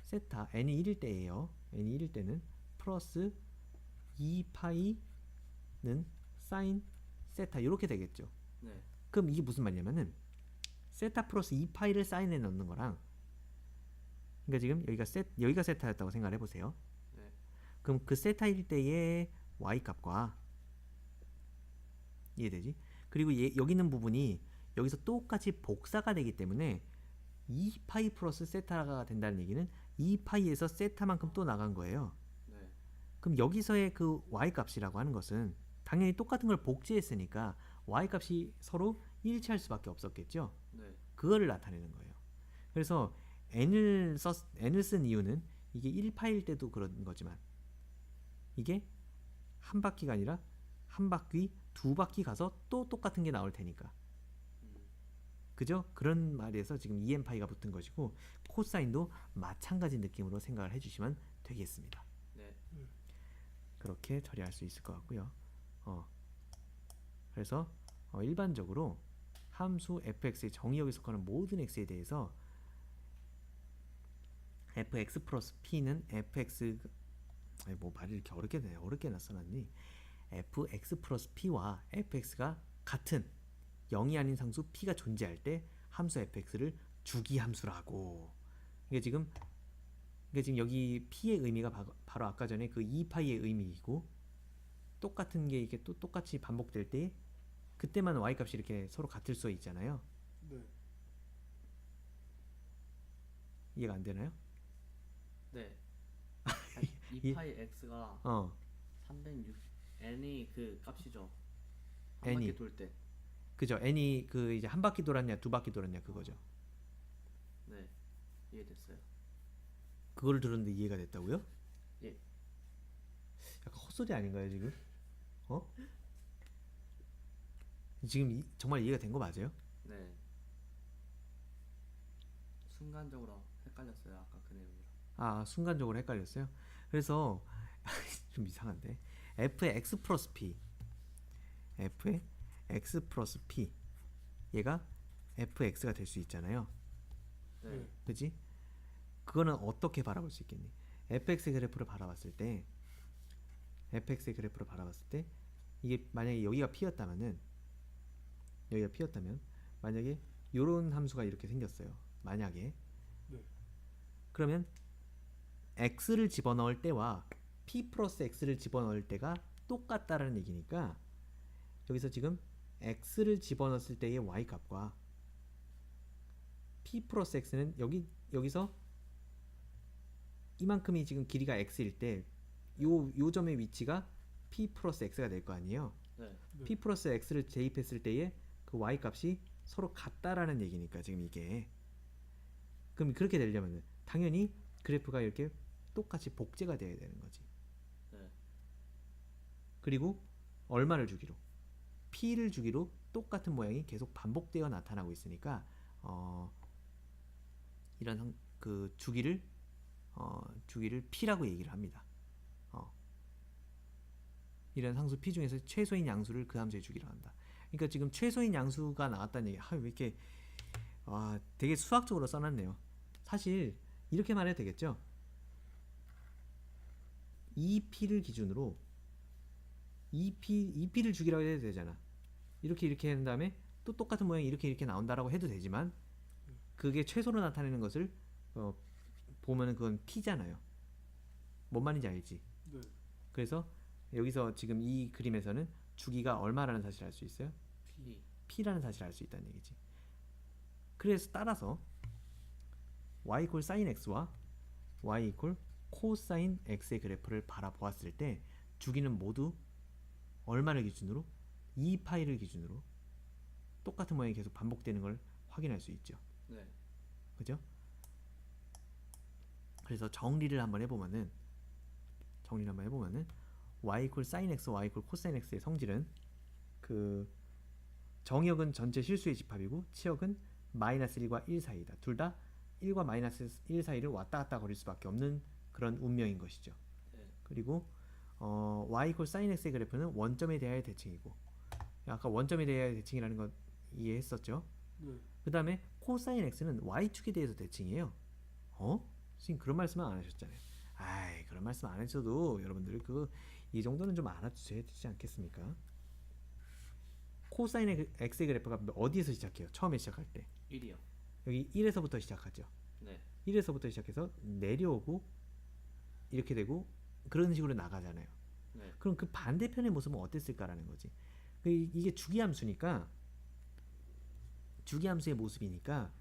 세타 n이 1일 때예요. n이 1일 때는 플러스 2파이는 사인 세타 이렇게 되겠죠. 네. 그럼 이게 무슨 말이냐면은 세타 플러스 2파이를 사인에 넣는 거랑 그러니까 지금 여기가 세타였다고 생각을 해보세요. 네. 그럼 그 세타일 때의 y 값과 이해되지? 그리고 여기 있는 부분이 여기서 똑같이 복사가 되기 때문에 2파이 플러스 세타가 된다는 얘기는 2파이에서 세타만큼 또 나간 거예요. 네. 그럼 여기서의 그 y 값이라고 하는 것은 당연히 똑같은 걸 복제했으니까 y 값이 서로 일치할 수밖에 없었겠죠. 네. 그거를 나타내는 거예요. 그래서 n을 쓴 이유는 이게 1파일 때도 그런 거지만 이게 한 바퀴가 아니라 한 바퀴, 두 바퀴 가서 또 똑같은 게 나올 테니까. 그죠? 그런 말에서 지금 2n파이가 붙은 것이고 코사인도 마찬가지 느낌으로 생각을 해주시면 되겠습니다. 네. 그렇게 처리할 수 있을 것 같고요. 그래서 일반적으로 함수 fx의 정의역에 속하는 모든 x에 대해서 fx 플러스 p는 fx 뭐 말을 이렇게 어렵게 써놨니? fx 플러스 p와 fx가 같은 0이 아닌 상수 p가 존재할 때 함수 fx를 주기 함수라고. 이게 지금 여기 p의 의미가 바로 아까 전에 그 2파이의 의미이고 똑같은 게 이게 또 똑같이 반복될 때 그때만 y 값이 이렇게 서로 같을 수 있잖아요. 네. 이해가 안 되나요? 네. 이- 2파이 x가 어 360 n이 그 값이죠. 한 n이. 바퀴 돌 때. 그죠. n이 그 이제 한 바퀴 돌았냐 두 바퀴 돌았냐 그거죠. 네. 이해됐어요. 그거를 들었는데 이해가 됐다고요? 예. 약간 헛소리 아닌가요 지금? 지금 정말 이해가 된 거 맞아요? 네. 순간적으로 헷갈렸어요. 아까 그 내용이랑. 아 순간적으로 헷갈렸어요. 그래서 좀 이상한데 f의 x 플러스 p 얘가 fx가 될 수 있잖아요. 네. 그지? 그거는 어떻게 바라볼 수 있겠니? fx의 그래프를 바라봤을 때 이게 만약에 여기가 p였다면 만약에 요런 함수가 이렇게 생겼어요. 만약에 네. 그러면 x를 집어넣을 때와 p 플러스 x를 집어넣을 때가 똑같다라는 얘기니까 여기서 지금 x를 집어넣었을 때의 y 값과 p 플러스 x는 여기서 이만큼이 지금 길이가 x일 때 요 점의 위치가 p 플러스 x가 될 거 아니에요. 네. 네. p 플러스 x를 대입했을 때의 그 y 값이 서로 같다라는 얘기니까 지금 이게 그럼 그렇게 되려면 당연히 그래프가 이렇게 똑같이 복제가 돼야 되는 거지. 네. 그리고 얼마를 주기로 p를 주기로 똑같은 모양이 계속 반복되어 나타나고 있으니까 이런 그 주기를 p라고 얘기를 합니다. 이런 상수 p 중에서 최소인 양수를 그 함수에 주기로 한다. 그러니까 지금 최소인 양수가 나왔다는 얘기. 왜 이렇게 되게 수학적으로 써놨네요. 사실 이렇게 말해도 되겠죠. EP를 기준으로 EP를 주기라고 해도 되잖아. 이렇게 한 다음에 또 똑같은 모양이 이렇게 나온다라고 해도 되지만 그게 최소로 나타내는 것을 보면은 그건 P잖아요. 뭔 말인지 알지? 네. 그래서 여기서 지금 이 그림에서는 주기가 얼마라는 사실을 알 수 있어요? P. P라는 사실을 알 수 있다는 얘기지. 그래서 따라서 y 이퀄 sin x와 y 이퀄 코사인 x의 그래프를 바라보았을 때 주기는 모두 얼마를 기준으로? 2파이를 기준으로 똑같은 모양이 계속 반복되는 걸 확인할 수 있죠. 네. 그죠? 그래서 정리를 한번 해보면은 y 이퀄 sin x, y 이퀄 코사인 x의 성질은 그 정역은 전체 실수의 집합이고 치역은 마이너스 1과 1 사이다. 둘 다 1과 마이너스 1 사이를 왔다 갔다 거릴 수밖에 없는 그런 운명인 것이죠. 네. 그리고 y 이퀄 sin x의 그래프는 원점에 대하여 대칭이고, 아까 원점에 대하여 대칭이라는 것 이해했었죠? 네. 그 다음에 코사인 x는 y축에 대해서 대칭이에요. 선생님 그런 말씀은 안 하셨잖아요. 그런 말씀 안 하셔도 여러분들 이 정도는 좀 알아주셔야 되지 않겠습니까? 코사인 x의 그래프가 어디에서 시작해요? 처음에 시작할 때 1이요. 여기 1에서부터 시작하죠. 네. 1에서부터 시작해서 내려오고 이렇게 되고 그런 식으로 나가잖아요. 네. 그럼 그 반대편의 모습은 어땠을까라는 거지. 이게 주기함수니까, 주기함수의 모습이니까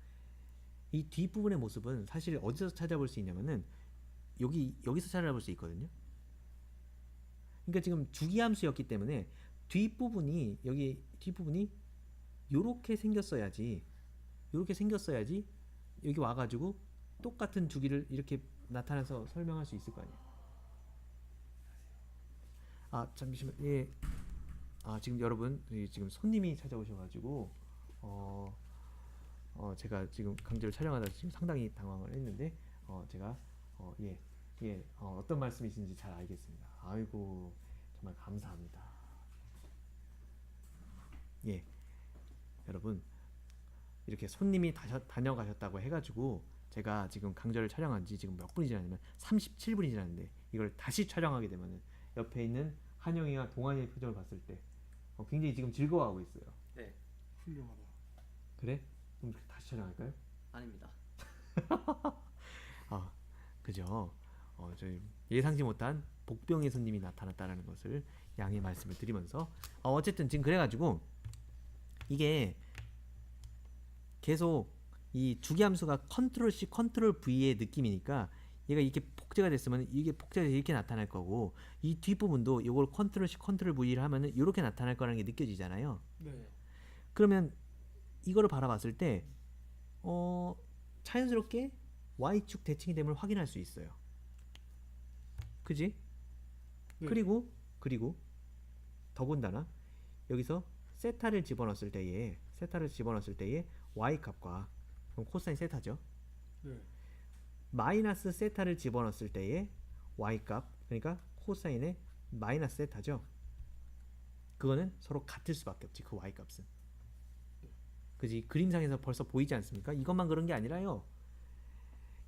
이 뒷부분의 모습은 사실 어디서 찾아볼 수 있냐면은 여기서 찾아볼 수 있거든요. 그러니까 지금 주기함수였기 때문에 뒷부분이 요렇게 생겼어야지 여기 와가지고 똑같은 주기를 이렇게 나타내서 설명할 수 있을 거 아니에요. 잠시만. 예. 지금 여러분 지금 손님이 찾아오셔가지고 제가 지금 강제로 촬영하다 지금 상당히 당황을 했는데 제가 어떤 말씀이신지 잘 알겠습니다. 아이고 정말 감사합니다. 예, 여러분 이렇게 손님이 다녀가셨다고 해가지고 제가 지금 강제를 촬영한 지 지금 몇 분이 지났냐면 37분이 지났는데 이걸 다시 촬영하게 되면은 옆에 있는 한영이와 동환이의 표정을 봤을 때 굉장히 지금 즐거워하고 있어요. 네. 훌륭하다. 그래? 그럼 다시 촬영할까요? 아닙니다. 그죠? 저희 예상치 못한 복병의 손님이 나타났다라는 것을 양해 말씀을 드리면서 어쨌든 지금 그래가지고 이게 계속 이 주기함수가 컨트롤 C 컨트롤 V의 느낌이니까 얘가 이렇게 복제가 됐으면 이게 복제돼서 이렇게 나타날 거고 이 뒷부분도 이걸 컨트롤 C 컨트롤 V를 하면은 이렇게 나타날 거라는 게 느껴지잖아요. 네. 그러면 이거를 바라봤을 때 자연스럽게 Y축 대칭이 됨을 확인할 수 있어요. 그지? 네. 그리고 더군다나 여기서 세타를 집어넣었을 때에 Y 값과 그럼 코사인 세타죠. 네. 마이너스 세타를 집어넣었을 때의 Y 값, 그러니까 코사인의 마이너스 세타죠. 그거는 서로 같을 수밖에 없지. 그 Y 값은. 그지? 그림상에서 벌써 보이지 않습니까? 이것만 그런 게 아니라요.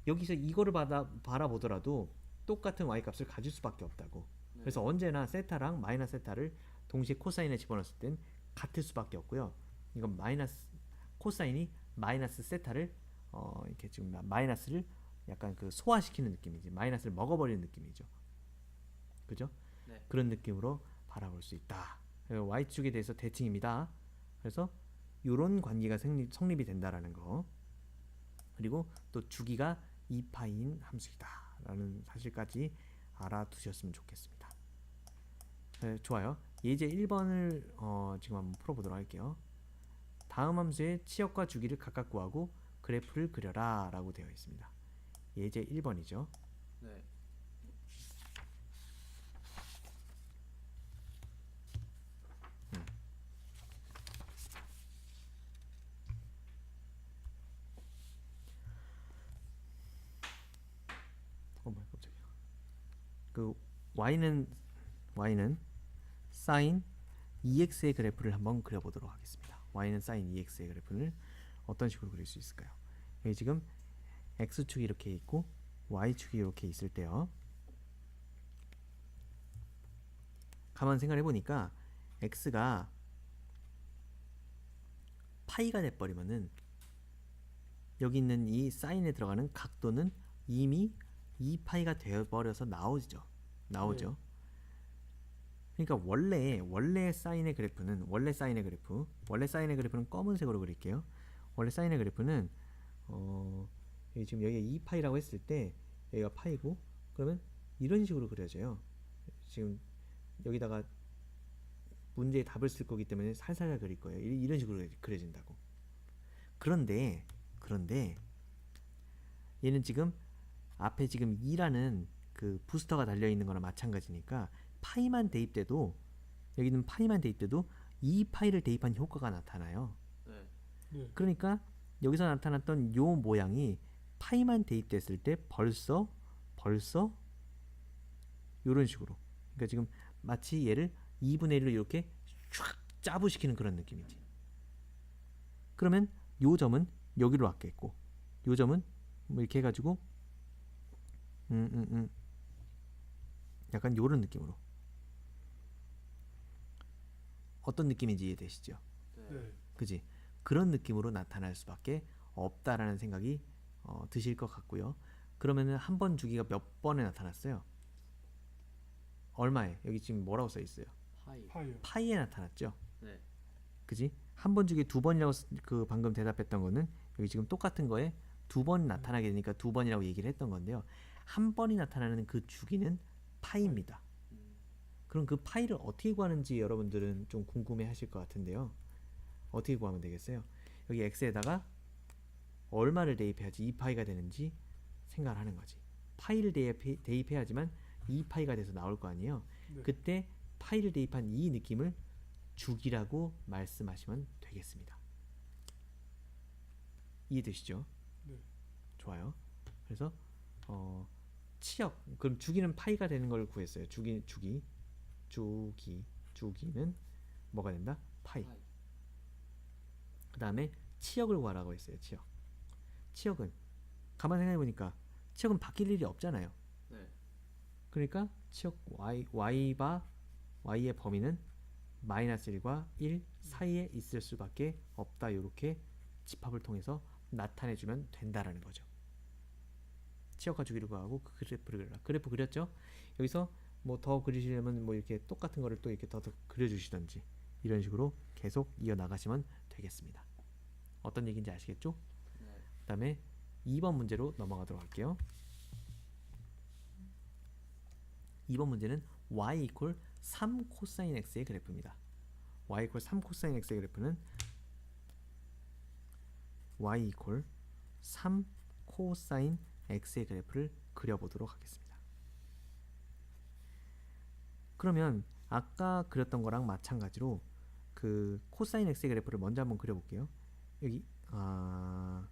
여기서 이거를 바라보더라도 똑같은 Y 값을 가질 수밖에 없다고. 네. 그래서 언제나 세타랑 마이너스 세타를 동시에 코사인에 집어넣었을 땐 같을 수밖에 없고요. 이건 코사인이 마이너스 세타를 이렇게 지금 마이너스를 약간 소화시키는 느낌이지. 마이너스를 먹어버리는 느낌이죠. 그죠? 네. 그런 느낌으로 바라볼 수 있다. Y축에 대해서 대칭입니다. 그래서 이런 관계가 성립이 된다라는 거. 그리고 또 주기가 2파인 함수이다 라는 사실까지 알아두셨으면 좋겠습니다. 좋아요. 예제 1번을 지금 한번 풀어보도록 할게요. 다음 함수의 치역과 주기를 각각 구하고 그래프를 그려라 라고 되어 있습니다. 예제 1번이죠. 네. 깜짝이야. 그 y는 sin EX의 그래프를 한번 그려보도록 하겠습니다. y는 sin EX의 그래프를 어떤 식으로 그릴 수 있을까요? 여기 지금 x축이 이렇게 있고 y축이 이렇게 있을 때요. 가만 생각해 보니까 x가 파이가 돼버리면은 여기 있는 이 사인에 들어가는 각도는 이미 2파이가 되어버려서 나오죠. 그러니까 원래 사인의 그래프는 원래 사인의 그래프는 검은색으로 그릴게요. 원래 사인의 그래프는 여기 지금 여기가 2파이라고 했을 때 여기가 파이고 그러면 이런 식으로 그려져요. 지금 여기다가 문제에 답을 쓸 거기 때문에 살살 그릴 거예요. 이런 식으로 그려진다고. 그런데 얘는 지금 앞에 지금 2라는 그 부스터가 달려 있는 거나 마찬가지니까 파이만 대입돼도 여기는 파이만 대입돼도 2파이를 대입한 효과가 나타나요. 네. 네. 그러니까 여기서 나타났던 요 모양이 파이만 대입됐을 때 벌써 요런 식으로, 그러니까 지금 마치 얘를 2분의 1로 이렇게 쫙 짜부시키는 그런 느낌이지. 그러면 요 점은 여기로 왔겠고 요 점은 뭐 이렇게 해가지고 약간 요런 느낌으로, 어떤 느낌인지 이해되시죠? 네. 네. 그지? 그런 느낌으로 나타날 수밖에 없다라는 생각이 드실 것 같고요. 그러면은 한 번 주기가 몇 번에 나타났어요? 얼마에? 여기 지금 뭐라고 써 있어요? 파이. 파이요. 파이에 나타났죠. 네. 그지? 한 번 주기 두 번이라고 그 방금 대답했던 거는 여기 지금 똑같은 거에 두 번 나타나게 되니까 두 번이라고 얘기를 했던 건데요. 한 번이 나타나는 그 주기는 파이입니다. 그럼 그 파이를 어떻게 구하는지 여러분들은 좀 궁금해 하실 것 같은데요. 어떻게 구하면 되겠어요? 여기 x에다가 얼마를 대입해야지 2파이가 되는지 생각을 하는 거지. 파이를 대입해야지만 2파이가 돼서 나올 거 아니에요. 네. 그때 파이를 대입한 이 느낌을 주기라고 말씀하시면 되겠습니다. 이해되시죠? 네. 좋아요. 그래서 치역, 그럼 주기는 파이가 되는 걸 구했어요. 주기는 뭐가 된다? 파이. 그 다음에 치역을 구하라고 했어요. 치역은 가만 생각해 보니까 치역은 바뀔 일이 없잖아요. 네. 그러니까 치역 y의 범위는 마이너스 1과 1 사이에 있을 수밖에 없다. 이렇게 집합을 통해서 나타내주면 된다라는 거죠. 치역과 주기를 구하고 그 그래프를 그려라. 그래프 그렸죠? 여기서 뭐 더 그리시려면 뭐 이렇게 똑같은 거를 또 이렇게 더 그려주시던지 이런 식으로 계속 이어나가시면 되겠습니다. 어떤 얘기인지 아시겠죠? 네. 그 다음에 2번 문제로 넘어가도록 할게요. 2번 문제는 y 이퀄 3 코사인 x의 그래프입니다. y 이퀄 3 코사인 x의 그래프는 y 이퀄 3 코사인 x의 그래프를 그려보도록 하겠습니다. 그러면 아까 그렸던 거랑 마찬가지로 그 코사인 x의 그래프를 먼저 한번 그려볼게요. 여기 한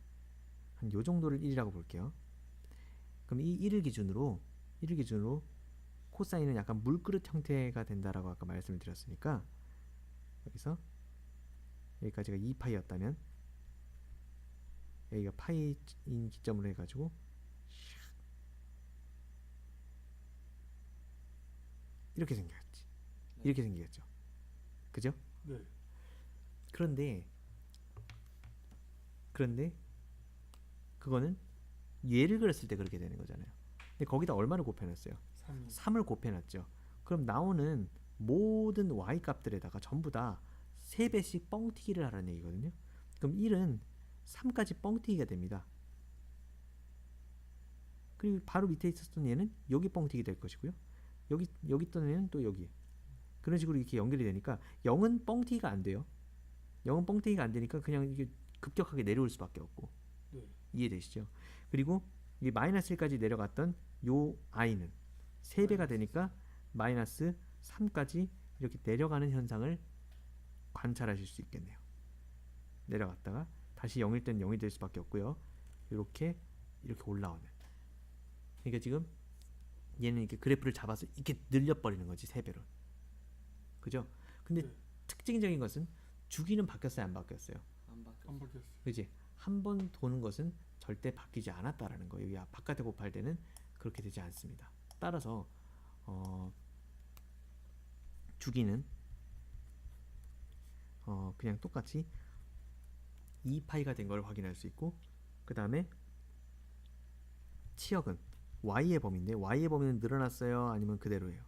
요 정도를 1이라고 볼게요. 그럼 이 1을 기준으로 코사인은 약간 물그릇 형태가 된다라고 아까 말씀을 드렸으니까 여기서 여기까지가 2파이였다면 여기가 파이인 기점으로 해가지고 이렇게 생겼지. 이렇게 생기겠죠. 그죠? 네. 그런데 그거는 얘를 그렸을 때 그렇게 되는 거잖아요. 근데 거기다 얼마를 곱해놨어요? 3이. 3을 곱해놨죠. 그럼 나오는 모든 y 값들에다가 전부 다 3배씩 뻥튀기를 하라는 얘기거든요. 그럼 1은 3까지 뻥튀기가 됩니다. 그리고 바로 밑에 있었던 얘는 여기 뻥튀기 될 것이고요. 여기 있던 얘는 또 여기. 그런 식으로 이렇게 연결이 되니까 0은 뻥튀기가 안 돼요. 0은 뻥튀기가 안 되니까 그냥 이게 급격하게 내려올 수밖에 없고. 네. 이해되시죠? 그리고 이 마이너스 1까지 내려갔던 요 i는 3배가 되니까 마이너스 3까지 이렇게 내려가는 현상을 관찰하실 수 있겠네요. 내려갔다가 다시 0일 땐 0이 될 수밖에 없고요. 이렇게 올라오는. 그러니까 지금 얘는 이렇게 그래프를 잡아서 이렇게 늘려버리는 거지, 3배로. 그죠? 근데 네. 특징적인 것은 주기는 바뀌었어요, 안 바뀌었어요? 안 바뀌었어요. 안 바뀌었어요. 그지? 한 번 도는 것은 절대 바뀌지 않았다라는 거. 여기 바깥에 곱할 때는 그렇게 되지 않습니다. 따라서 주기는 그냥 똑같이 2파이가 된 걸 확인할 수 있고, 그 다음에 치역은 y의 범위인데 y의 범위는 늘어났어요, 아니면 그대로예요?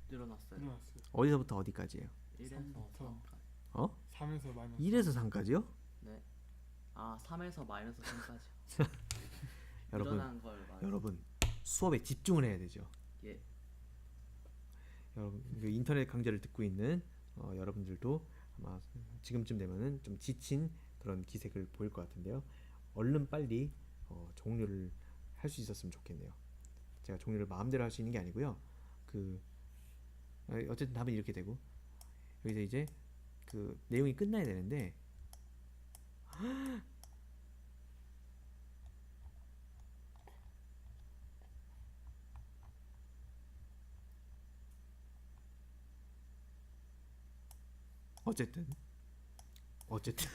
늘어났어요. 일어났어요. 어디서부터 어디까지예요? 1에서 3부터 3까지. 3에서 마이너스 1에서 3까지요? 네. 아 3에서 마이너스 3까지. 여러분, 늘어난 걸 말. 여러분 수업에 집중을 해야 되죠. 예. 여러분 그 인터넷 강좌를 듣고 있는 여러분들도 아마 지금쯤 되면은 좀 지친 그런 기색을 보일 것 같은데요. 얼른 빨리 종료를 할 수 있었으면 좋겠네요. 제가 종료를 마음대로 할 수 있는 게 아니고요. 어쨌든 답은 이렇게 되고, 여기서 이제 그 내용이 끝나야 되는데 어쨌든 어쨌든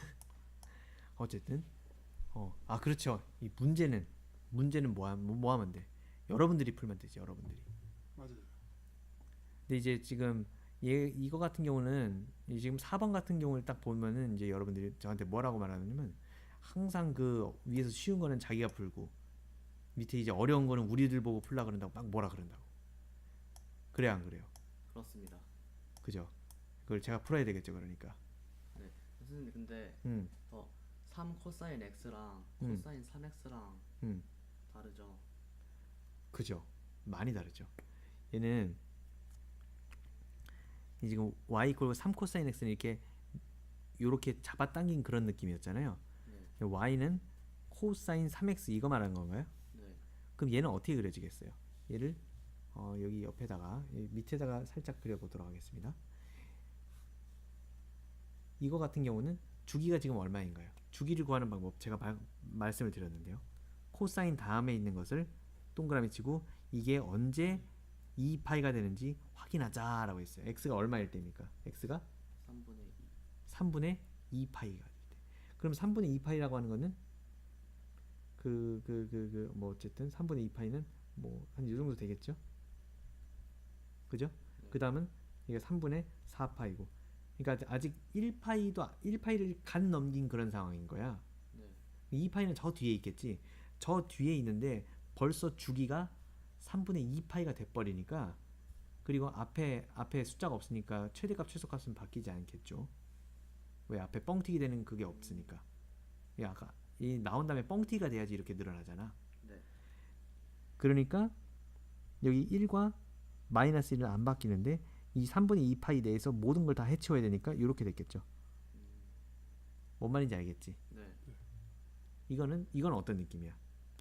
그렇죠. 이 문제는 뭐 하면 돼? 여러분들이 풀면 되지, 여러분들이. 맞아요. 근데 이제 지금 이거 같은 경우는 지금 4번 같은 경우를 딱 보면은 이제 여러분들이 저한테 뭐라고 말하냐면, 항상 그 위에서 쉬운 거는 자기가 풀고 밑에 이제 어려운 거는 우리들 보고 풀라 그런다고 막 뭐라 그런다고. 그래 안 그래요? 그렇습니다. 그죠? 그걸 제가 풀어야 되겠죠, 그러니까. 네. 선생님 근데 3 코사인 x랑 코사인 3x랑 다르죠? 그죠? 많이 다르죠. 얘는 이 지금 y 이퀄 3 코사인 x는 이렇게 잡아당긴 그런 느낌이었잖아요. 네. y는 코사인 3x 이거 말하는 건가요? 네. 그럼 얘는 어떻게 그려지겠어요? 얘를 여기 옆에다가 밑에다가 살짝 그려보도록 하겠습니다. 이거 같은 경우는 주기가 지금 얼마인가요? 주기를 구하는 방법 제가 말씀을 드렸는데요. 코사인 다음에 있는 것을 동그라미 치고 이게 언제 2파이가 되는지 확인하자라고 했어요. x가 얼마일 때입니까? x가 3분의 2. 3분의 2파이가 될 때. 그럼 3분의 2파이라고 하는 거는 뭐 어쨌든 3분의 2파이는 뭐 한 이 정도 되겠죠? 그죠? 네. 그 다음은 이게 3분의 4파이고, 그러니까 아직 1파이를 간 넘긴 그런 상황인 거야. 네. 2파이는 저 뒤에 있겠지. 저 뒤에 있는데 벌써 주기가 3분의 2파이가 돼버리니까, 그리고 앞에 숫자가 없으니까 최대값 최소값은 바뀌지 않겠죠. 왜? 앞에 뻥튀기 되는 그게 없으니까. 아까 이 나온 다음에 뻥튀기가 돼야지 이렇게 늘어나잖아. 네. 그러니까 여기 1과 마이너스 1은 안 바뀌는데 이 3분의 2파이 내에서 모든 걸 다 해치워야 되니까 이렇게 됐겠죠. 뭔 말인지 알겠지? 네. 이건 어떤 느낌이야?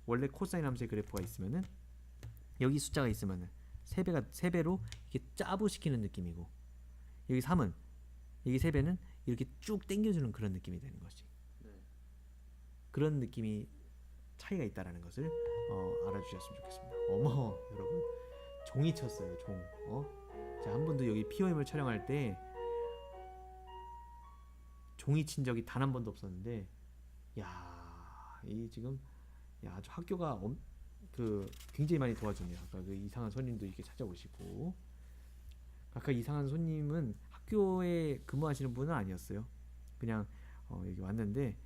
원래 코사인 함수의 그래프가 있으면은 여기 숫자가 있으면은 3배로 이렇게 짜부시키는 느낌이고, 여기 3은 여기 3배는 이렇게 쭉 당겨주는 그런 느낌이 되는 것이. 네. 그런 느낌이 차이가 있다라는 것을 알아주셨으면 좋겠습니다. 어머 여러분, 종이 쳤어요, 종. 제가 한 번도 여기 POM을 촬영할 때 종이 친 적이 단 한 번도 없었는데, 이 지금 아주 학교가 굉장히 많이 도와주네요. 아까 그 이상한 손님도 이렇게 찾아오시고, 아까 이상한 손님은 학교에 근무하시는 분은 아니었어요. 그냥 여기 왔는데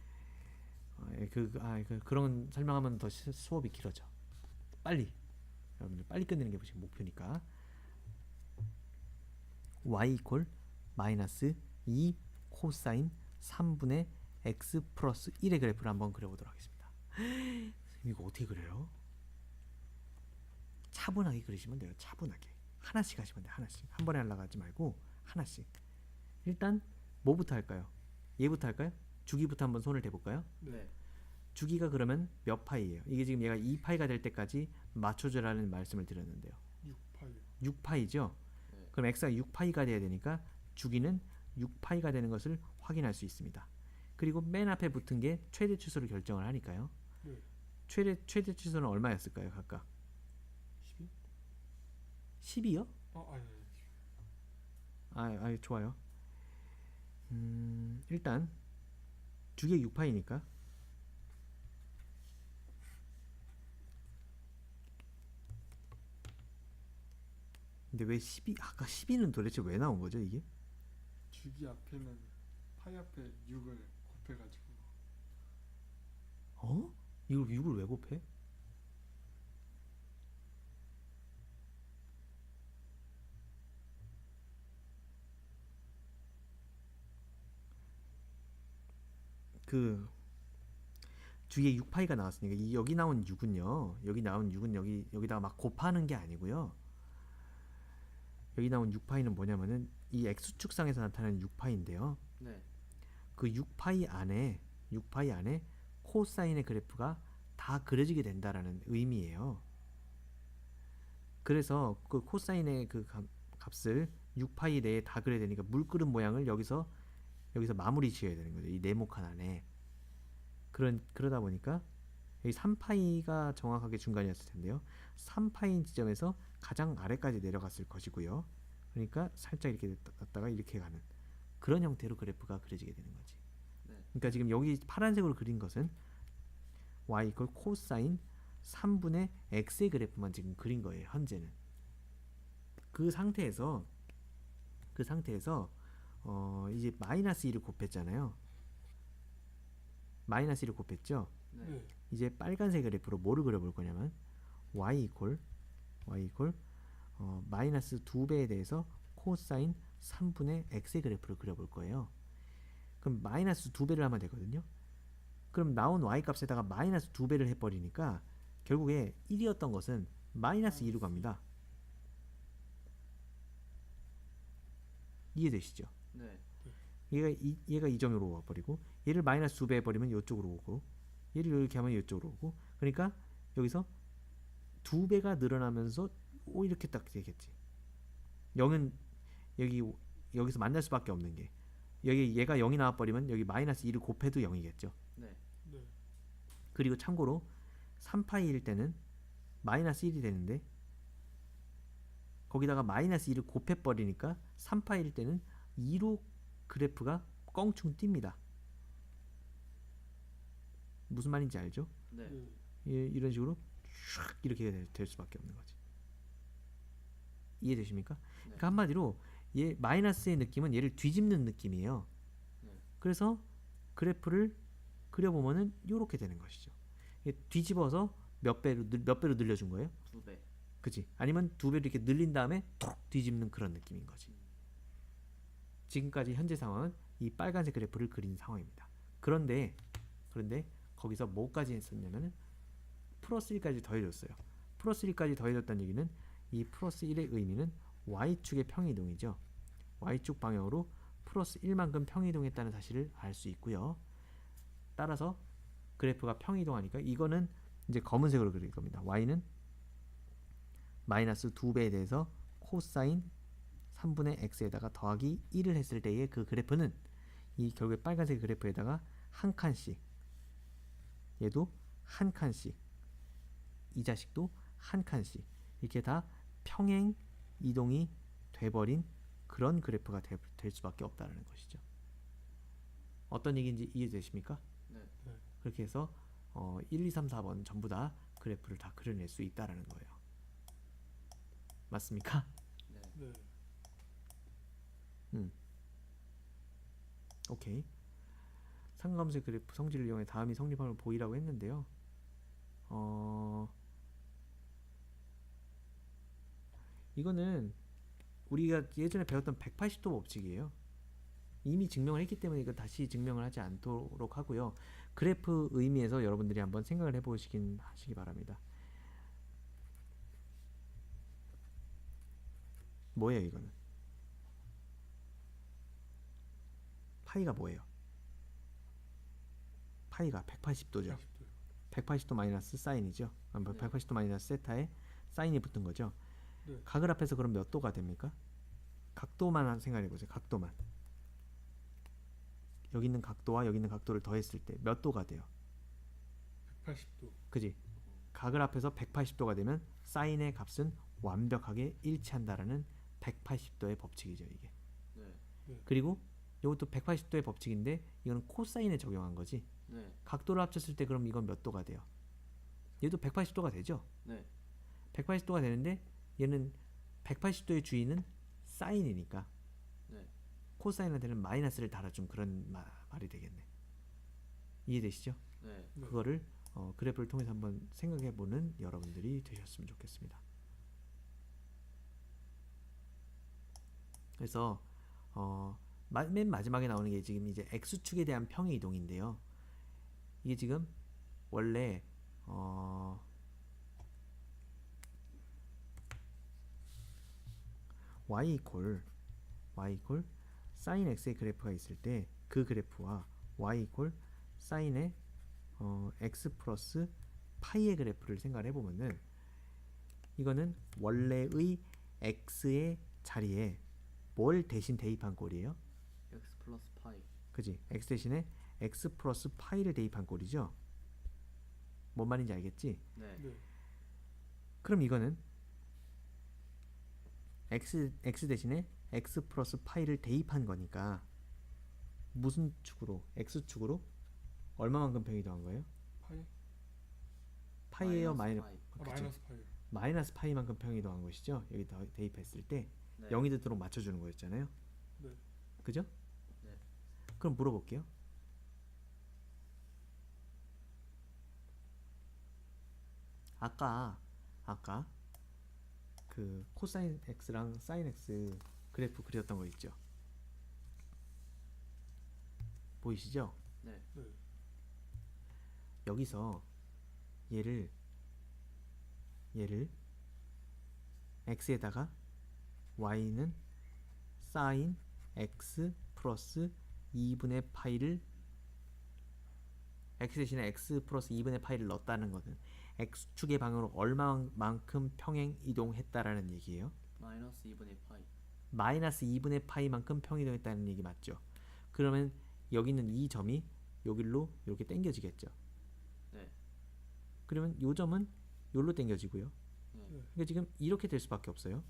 그런 설명하면 더 수업이 길어져. 여러분들 빨리 끝내는 게 지금 목표니까. y 이퀄 마이너스 2 코사인 3분의 x 플러스 1의 그래프를 한번 그려보도록 하겠습니다. 선생님 이거 어떻게 그려요? 차분하게 그리시면 돼요. 차분하게 하나씩 하시면 돼요. 하나씩 한 번에 하려고 하지 말고 하나씩. 일단 뭐부터 할까요? 얘부터 할까요? 주기부터 한번 손을 대볼까요? 네. 주기가 그러면 몇 파이예요? 이게 지금 얘가 2파이가 될 때까지 맞춰주라는 말씀을 드렸는데요. 6파이. 6파이죠? 네. 그럼 x가 6파이가 돼야 되니까 주기는 6파이가 되는 것을 확인할 수 있습니다. 그리고 맨 앞에 붙은 게 최대 추수를 결정을 하니까요. 네. 최대 추수는 얼마였을까요, 각각? 12? 10이요? 아니. 좋아요. 일단 주기가 6파이니까 근데 왜 12, 아까 12는 도대체 왜 나온 거죠 이게? 주기 앞에는 파이 앞에 6을 곱해가지고 어? 이걸 6을 왜 곱해? 그 주위에 6파이가 나왔으니까 여기 나온 6은요. 여기 나온 6은 여기다가 막 곱하는 게 아니고요. 여기 나온 6파이는 뭐냐면은 이 x축상에서 나타나는 6파이인데요. 네. 그 6파이 안에 코사인의 그래프가 다 그려지게 된다라는 의미예요. 그래서 그 코사인의 그 값을 6파이 내에 다 그려야 되니까 물그릇 모양을 여기서 마무리 지어야 되는 거죠. 이 네모칸 안에. 그러다 보니까 여기 3파이가 정확하게 중간이었을 텐데요. 3파이 지점에서 가장 아래까지 내려갔을 것이고요. 그러니까 살짝 이렇게 났다가 이렇게 가는 그런 형태로 그래프가 그려지게 되는 거지. 네. 그러니까 지금 여기 파란색으로 그린 것은 y 이퀄 코사인 3분의 x의 그래프만 지금 그린 거예요. 현재는. 그 상태에서 이제 마이너스 1을 곱했잖아요. 마이너스 1을 곱했죠. 네. 네. 이제 빨간색 그래프로 뭐를 그려볼 거냐면 y 이퀄 마이너스 2배에 대해서 코사인 3분의 x의 그래프를 그려볼 거예요. 그럼 마이너스 2배를 하면 되거든요. 그럼 나온 y 값에다가 마이너스 2배를 해버리니까 결국에 1이었던 것은 마이너스 2로 갑니다. 이해되시죠? 네. 얘가 이 점으로 와버리고 얘를 마이너스 2배 해버리면 이쪽으로 오고 얘를 이렇게 하면 이쪽으로 오고 그러니까 여기서 2배가 늘어나면서 이렇게 딱 되겠지. 0은 여기서 만날 수밖에 없는 게 여기 얘가 0이 나와버리면 여기 마이너스 2를 곱해도 0이겠죠. 네. 네. 그리고 참고로 3파이일 때는 마이너스 1이 되는데 거기다가 마이너스 2를 곱해버리니까 3파이일 때는 2로 그래프가 껑충 뜁니다. 무슨 말인지 알죠? 네. 네. 이런 식으로 슉 이렇게 될 수밖에 없는 거지. 이해되십니까? 네. 그러니까 한마디로 얘 마이너스의 느낌은 얘를 뒤집는 느낌이에요. 네. 그래서 그래프를 그려보면은 이렇게 되는 것이죠. 뒤집어서 몇 배로 늘려준 거예요? 2배. 그치? 아니면 2배로 이렇게 늘린 다음에 톡 뒤집는 그런 느낌인 거지. 지금까지 현재 상황은 이 빨간색 그래프를 그린 상황입니다. 그런데 거기서 뭐까지 했었냐면은 플러스 1까지 더해줬어요. 플러스 1까지 더해줬다는 얘기는 이 플러스 1의 의미는 y축의 평이동이죠. y축 방향으로 플러스 1만큼 평이동했다는 사실을 알 수 있고요. 따라서 그래프가 평이동하니까 이거는 이제 검은색으로 그릴 겁니다. y는 마이너스 2배에 대해서 코사인 3분의 x에다가 더하기 1을 했을 때의 그 그래프는 이 결국에 빨간색 그래프에다가 한 칸씩 얘도 한 칸씩 이 자식도 한 칸씩 이렇게 다 평행 이동이 돼버린 그런 그래프가 될 수밖에 없다는 것이죠. 어떤 얘기인지 이해되십니까? 네. 네. 그렇게 해서 1, 2, 3, 4번 전부 다 그래프를 다 그려낼 수 있다라는 거예요. 맞습니까? 네. 네. 오케이. 상감수의 그래프 성질을 이용해 다음이 성립함을 보이라고 했는데요. 이거는 우리가 예전에 배웠던 180도 법칙이에요. 이미 증명을 했기 때문에 이거 다시 증명을 하지 않도록 하고요. 그래프 의미에서 여러분들이 한번 생각을 하시기 바랍니다. 뭐예요 이거는? 파이가 뭐예요? 파이가 180도죠. 180도 마이너스 사인이죠. 180도 마이너스 세타에 사인이 붙은 거죠. 네. 각을 합해서 그럼 몇 도가 됩니까? 각도만 생각해 보세요. 각도만. 여기 있는 각도와 여기 있는 각도를 더했을 때 몇 도가 돼요? 180도. 그지? 각을 합해서 180도가 되면 사인의 값은 완벽하게 일치한다라는 180도의 법칙이죠, 이게. 네. 그리고 이것도 180도의 법칙인데 이거는 코사인에 적용한 거지. 네. 각도를 합쳤을 때 그럼 이건 몇 도가 돼요? 얘도 180도가 되죠. 네. 180도가 되는데 얘는 180도의 주인은 사인이니까 네. 코사인한테는 마이너스를 달아준 그런 말이 되겠네. 이해되시죠? 네. 네. 그거를 그래프를 통해서 한번 생각해보는 여러분들이 되셨으면 좋겠습니다. 그래서 맨 마지막에 나오는 게 지금 이제 x축에 대한 평의 이동인데요. 이게 지금 원래 y 이퀄 sin x의 그래프가 있을 때 그 그래프와 y 이퀄 sin의 x 플러스 파이의 그래프를 생각을 해보면은 이거는 원래의 x의 자리에 뭘 대신 대입한 꼴이에요? x 플러스 파이. 그지? x 대신에 x 플러스 파이를 대입한 꼴이죠. 뭔 말인지 알겠지? 네. 네. 그럼 이거는 x 대신에 x 플러스 파이를 대입한 거니까 무슨 축으로? x축으로 얼마만큼 평이 더한 거예요? 파이? 파이에요? 마이너스 마이너스 파이. 마이너스 파이만큼 평이 더한 것이죠. 여기 대입했을 때 네. 0이 되도록 맞춰주는 거였잖아요. 네. 그죠? 네. 그럼 물어볼게요. 아까 그 코사인 x랑 사인 x 그래프 그렸던 거 있죠? 보이시죠? 네. 네. 여기서 얘를 x에다가 y는 사인 x 플러스 2분의 파이를 x 대신에 x 플러스 2분의 파이를 넣었다는 것은 x축의 방향으로 얼마만큼 평행 이동했다라는 얘기예요. 마이너스 2분의 파이. 마이너스 2분의 파이만큼 평행 이동했다는 얘기 맞죠? 그러면 여기 있는 이 점이 여기로 이렇게 당겨지겠죠. 네. 그러면 이 점은 여기로 당겨지고요. 네. 그러니까 지금 이렇게 될 수밖에 없어요.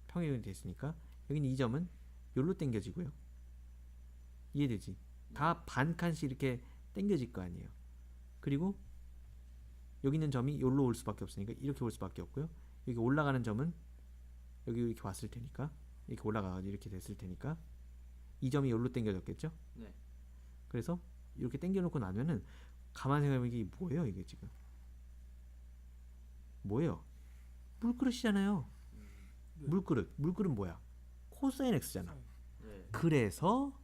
평행이 됐으니까 여기는 이 점은 여기로 당겨지고요. 이해되지? 다 반칸씩 이렇게 당겨질 거 아니에요. 그리고 여기 있는 점이 여기로 올 수밖에 없으니까 이렇게 올 수밖에 없고요. 여기 올라가는 점은 여기 이렇게 왔을 테니까 이렇게 올라가서 이렇게 됐을 테니까 이 점이 여기로 당겨졌겠죠? 네. 그래서 이렇게 당겨놓고 나면은 가만 생각해보면 이게 뭐예요? 이게 지금 뭐예요? 물그릇이잖아요. 네. 물그릇 뭐야? 코사인 x잖아. 사인. 네. 그래서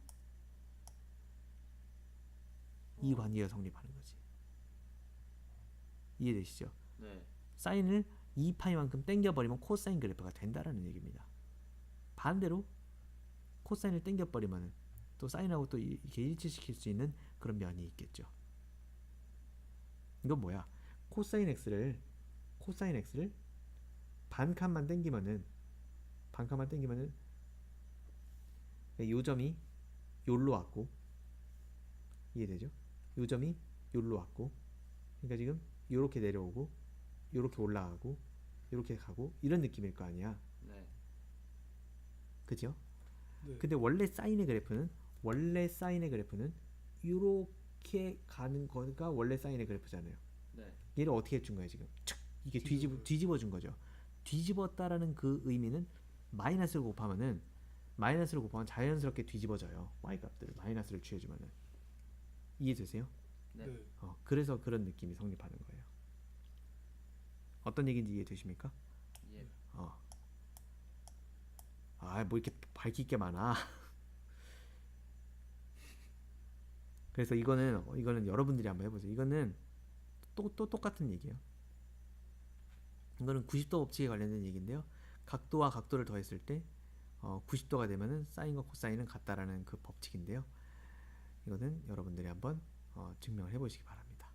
이 관계가 성립하는 거지. 이해되시죠? 네. 사인을 2파이만큼 당겨버리면 코사인 그래프가 된다라는 얘기입니다. 반대로 코사인을 당겨버리면 또 사인하고 또 이렇게 일치시킬 수 있는 그런 면이 있겠죠. 이건 뭐야? 코사인 x를 반칸만 당기면은 요 점이 요로 왔고, 이해되죠? 요 점이 요로 왔고, 그러니까 지금 요렇게 내려오고 요렇게 올라가고 요렇게 가고 이런 느낌일 거 아니야. 네. 그죠? 네. 근데 원래 사인의 그래프는 요렇게 가는 거가 원래 사인의 그래프잖아요. 네. 얘를 어떻게 해준 거예요 지금? 촥! 이게 뒤집어 준 거죠. 뒤집었다라는 그 의미는 마이너스를 곱하면 자연스럽게 뒤집어져요. y 값들을 마이너스를 취해주면은. 이해되세요? 네. 네. 그래서 그런 느낌이 성립하는 거예요. 어떤 얘기인지 이해되십니까? 예. 뭐 이렇게 밝힐 게 많아. 그래서 이거는 여러분들이 한번 해보세요. 이거는 또 똑같은 얘기예요. 이거는 90도 법칙에 관련된 얘기인데요. 각도와 각도를 더했을 때 90도가 되면은 사인과 코사인은 같다라는 그 법칙인데요. 이거는 여러분들이 한번 증명을 해보시기 바랍니다.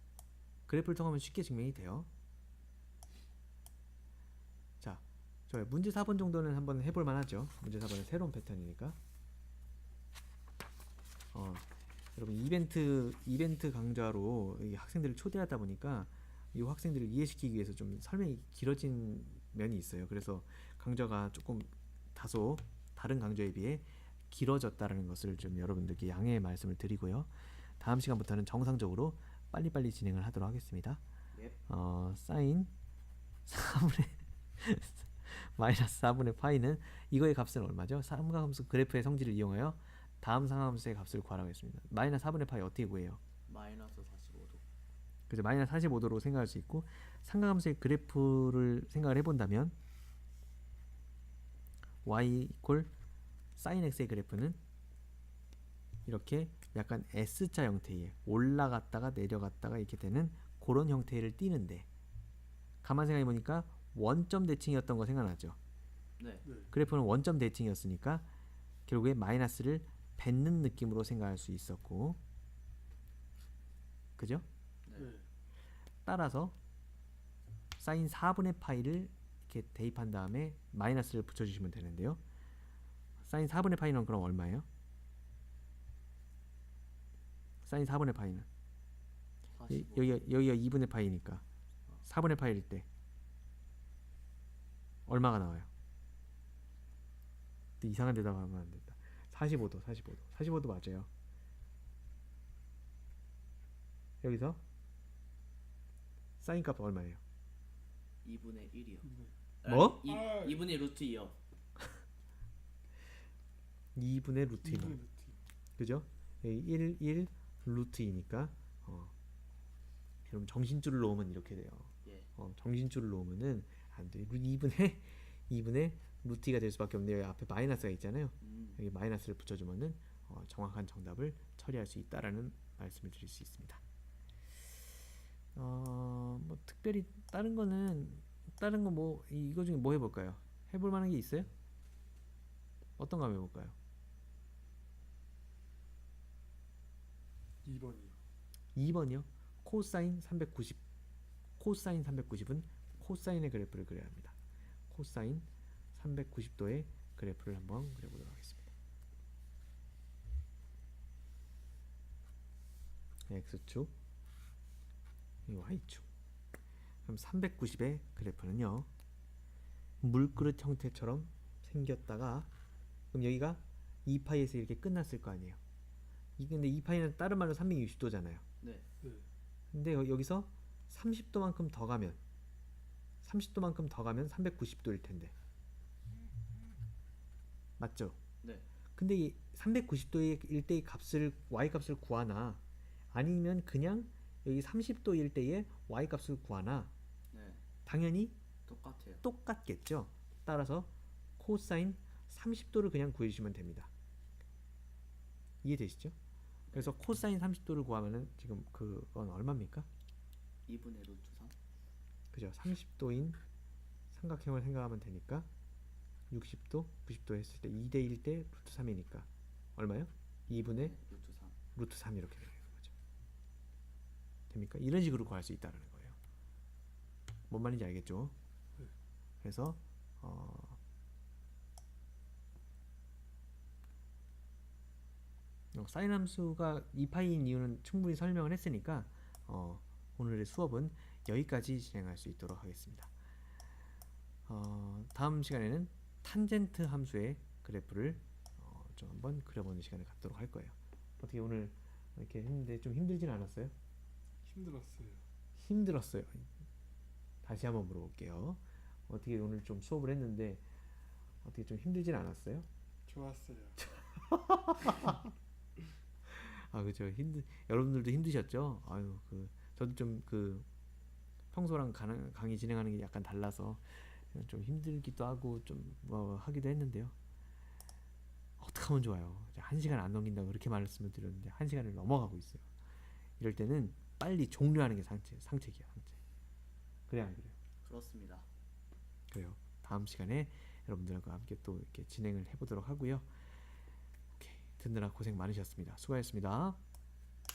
그래프를 통하면 쉽게 증명이 돼요. 자, 좋아요. 문제 4번 정도는 한번 해볼 만하죠. 문제 4번은 새로운 패턴이니까. 여러분 이벤트 강좌로 이 학생들을 초대하다 보니까 이 학생들을 이해시키기 위해서 좀 설명이 길어진 면이 있어요. 그래서 강좌가 조금 다소 다른 강좌에 비해 길어졌다라는 것을 좀 여러분들께 양해의 말씀을 드리고요. 다음 시간부터는 정상적으로 빨리빨리 진행을 하도록 하겠습니다. 예. 사인 4분의 마이너스 4분의 파이는 이거의 값은 얼마죠? 삼각함수 그래프의 성질을 이용하여 다음 상함수의 값을 구하라고 했습니다. 마이너스 4분의 파이 어떻게 구해요? 마이너스 45도. 그죠? 마이너스 45도로 생각할 수 있고 삼각함수의 그래프를 생각을 해본다면 y 이퀄 sin x의 그래프는 이렇게 약간 S자 형태의 올라갔다가 내려갔다가 이렇게 되는 그런 형태를 띠는데 가만 생각해 보니까 원점 대칭이었던 거 생각나죠? 네. 네. 그래프는 원점 대칭이었으니까 결국에 마이너스를 뱉는 느낌으로 생각할 수 있었고 그죠? 네. 네. 따라서 사인 4분의 파이를 이렇게 대입한 다음에 마이너스를 붙여주시면 되는데요. 사인 4분의 파이는 그럼 얼마예요? 사인 4분의 파이는 45. 여기가 2분의 파이니까 4분의 파이일 때 얼마가 나와요? 또 이상한 대답 하면 안 된다. 45도 맞아요. 여기서 사인 값 얼마예요? 2분의 1이요. 뭐? 2분의 루트 2요. 2분의 루트 2. 2분의 루트. 그죠? 1 루트 2니까 여러분 정신줄을 놓으면 이렇게 돼요. 예. 정신줄을 놓으면은 안 돼. 2분의 루트 2가 될 수밖에 없는데 여기 앞에 마이너스가 있잖아요. 여기 마이너스를 붙여주면은 정확한 정답을 처리할 수 있다라는 말씀을 드릴 수 있습니다. 뭐 특별히 다른 거 뭐 이거 중에 뭐 해볼까요? 해볼 만한 게 있어요? 어떤 거 한번 해볼까요? 2번이요. 2번이요. 코사인 390. 코사인 390은 코사인의 그래프를 그려야 합니다. 코사인 390도의 그래프를 한번 그려보도록 하겠습니다. x축, y축. 그럼 390의 그래프는요. 물그릇 형태처럼 생겼다가 그럼 여기가 2파이에서 이렇게 끝났을 거 아니에요. 근데 2파이는 다른 말로 360도잖아요. 네. 네. 근데 여기서 30도만큼 더 가면 390도일 텐데 맞죠? 네. 근데 이 390도일 때의 값을 y 값을 구하나 아니면 그냥 여기 30도일 때의 y 값을 구하나 네. 당연히 똑같아요. 똑같겠죠. 따라서 코사인 30도를 그냥 구해주시면 됩니다. 이해되시죠? 그래서 코사인 30도를 구하면은 지금 그건 얼마입니까? 2분의 루트 3. 그죠? 30도인 삼각형을 생각하면 되니까 60도, 90도 했을 때 2대1 때 루트 3이니까 얼마요? 2분의 루트 3. 루트 3 이렇게 되는 거죠. 됩니까? 이런 식으로 구할 수 있다는 거예요. 뭔 말인지 알겠죠? 네. 그래서 사인 함수가 2파이인 이유는 충분히 설명을 했으니까 오늘의 수업은 여기까지 진행할 수 있도록 하겠습니다. 다음 시간에는 탄젠트 함수의 그래프를 좀 한번 그려보는 시간을 갖도록 할 거예요. 어떻게 오늘 이렇게 했는데 좀 힘들진 않았어요? 힘들었어요. 힘들었어요. 다시 한번 물어볼게요. 어떻게 오늘 좀 수업을 했는데 어떻게 좀 힘들진 않았어요? 좋았어요. 그죠. 여러분들도 힘드셨죠? 아유, 저도 좀 평소랑 강의 진행하는 게 약간 달라서 좀 힘들기도 하고 좀 뭐 하기도 했는데요. 어떻게 하면 좋아요? 1시간 안 넘긴다고 그렇게 말씀을 드렸는데 1시간을 넘어가고 있어요. 이럴 때는 빨리 종료하는 게 상책이야, 상책. 그래 안 그래요? 그렇습니다. 그래요. 다음 시간에 여러분들과 함께 또 이렇게 진행을 해보도록 하고요. 오케이. 듣느라 고생 많으셨습니다. 수고하셨습니다.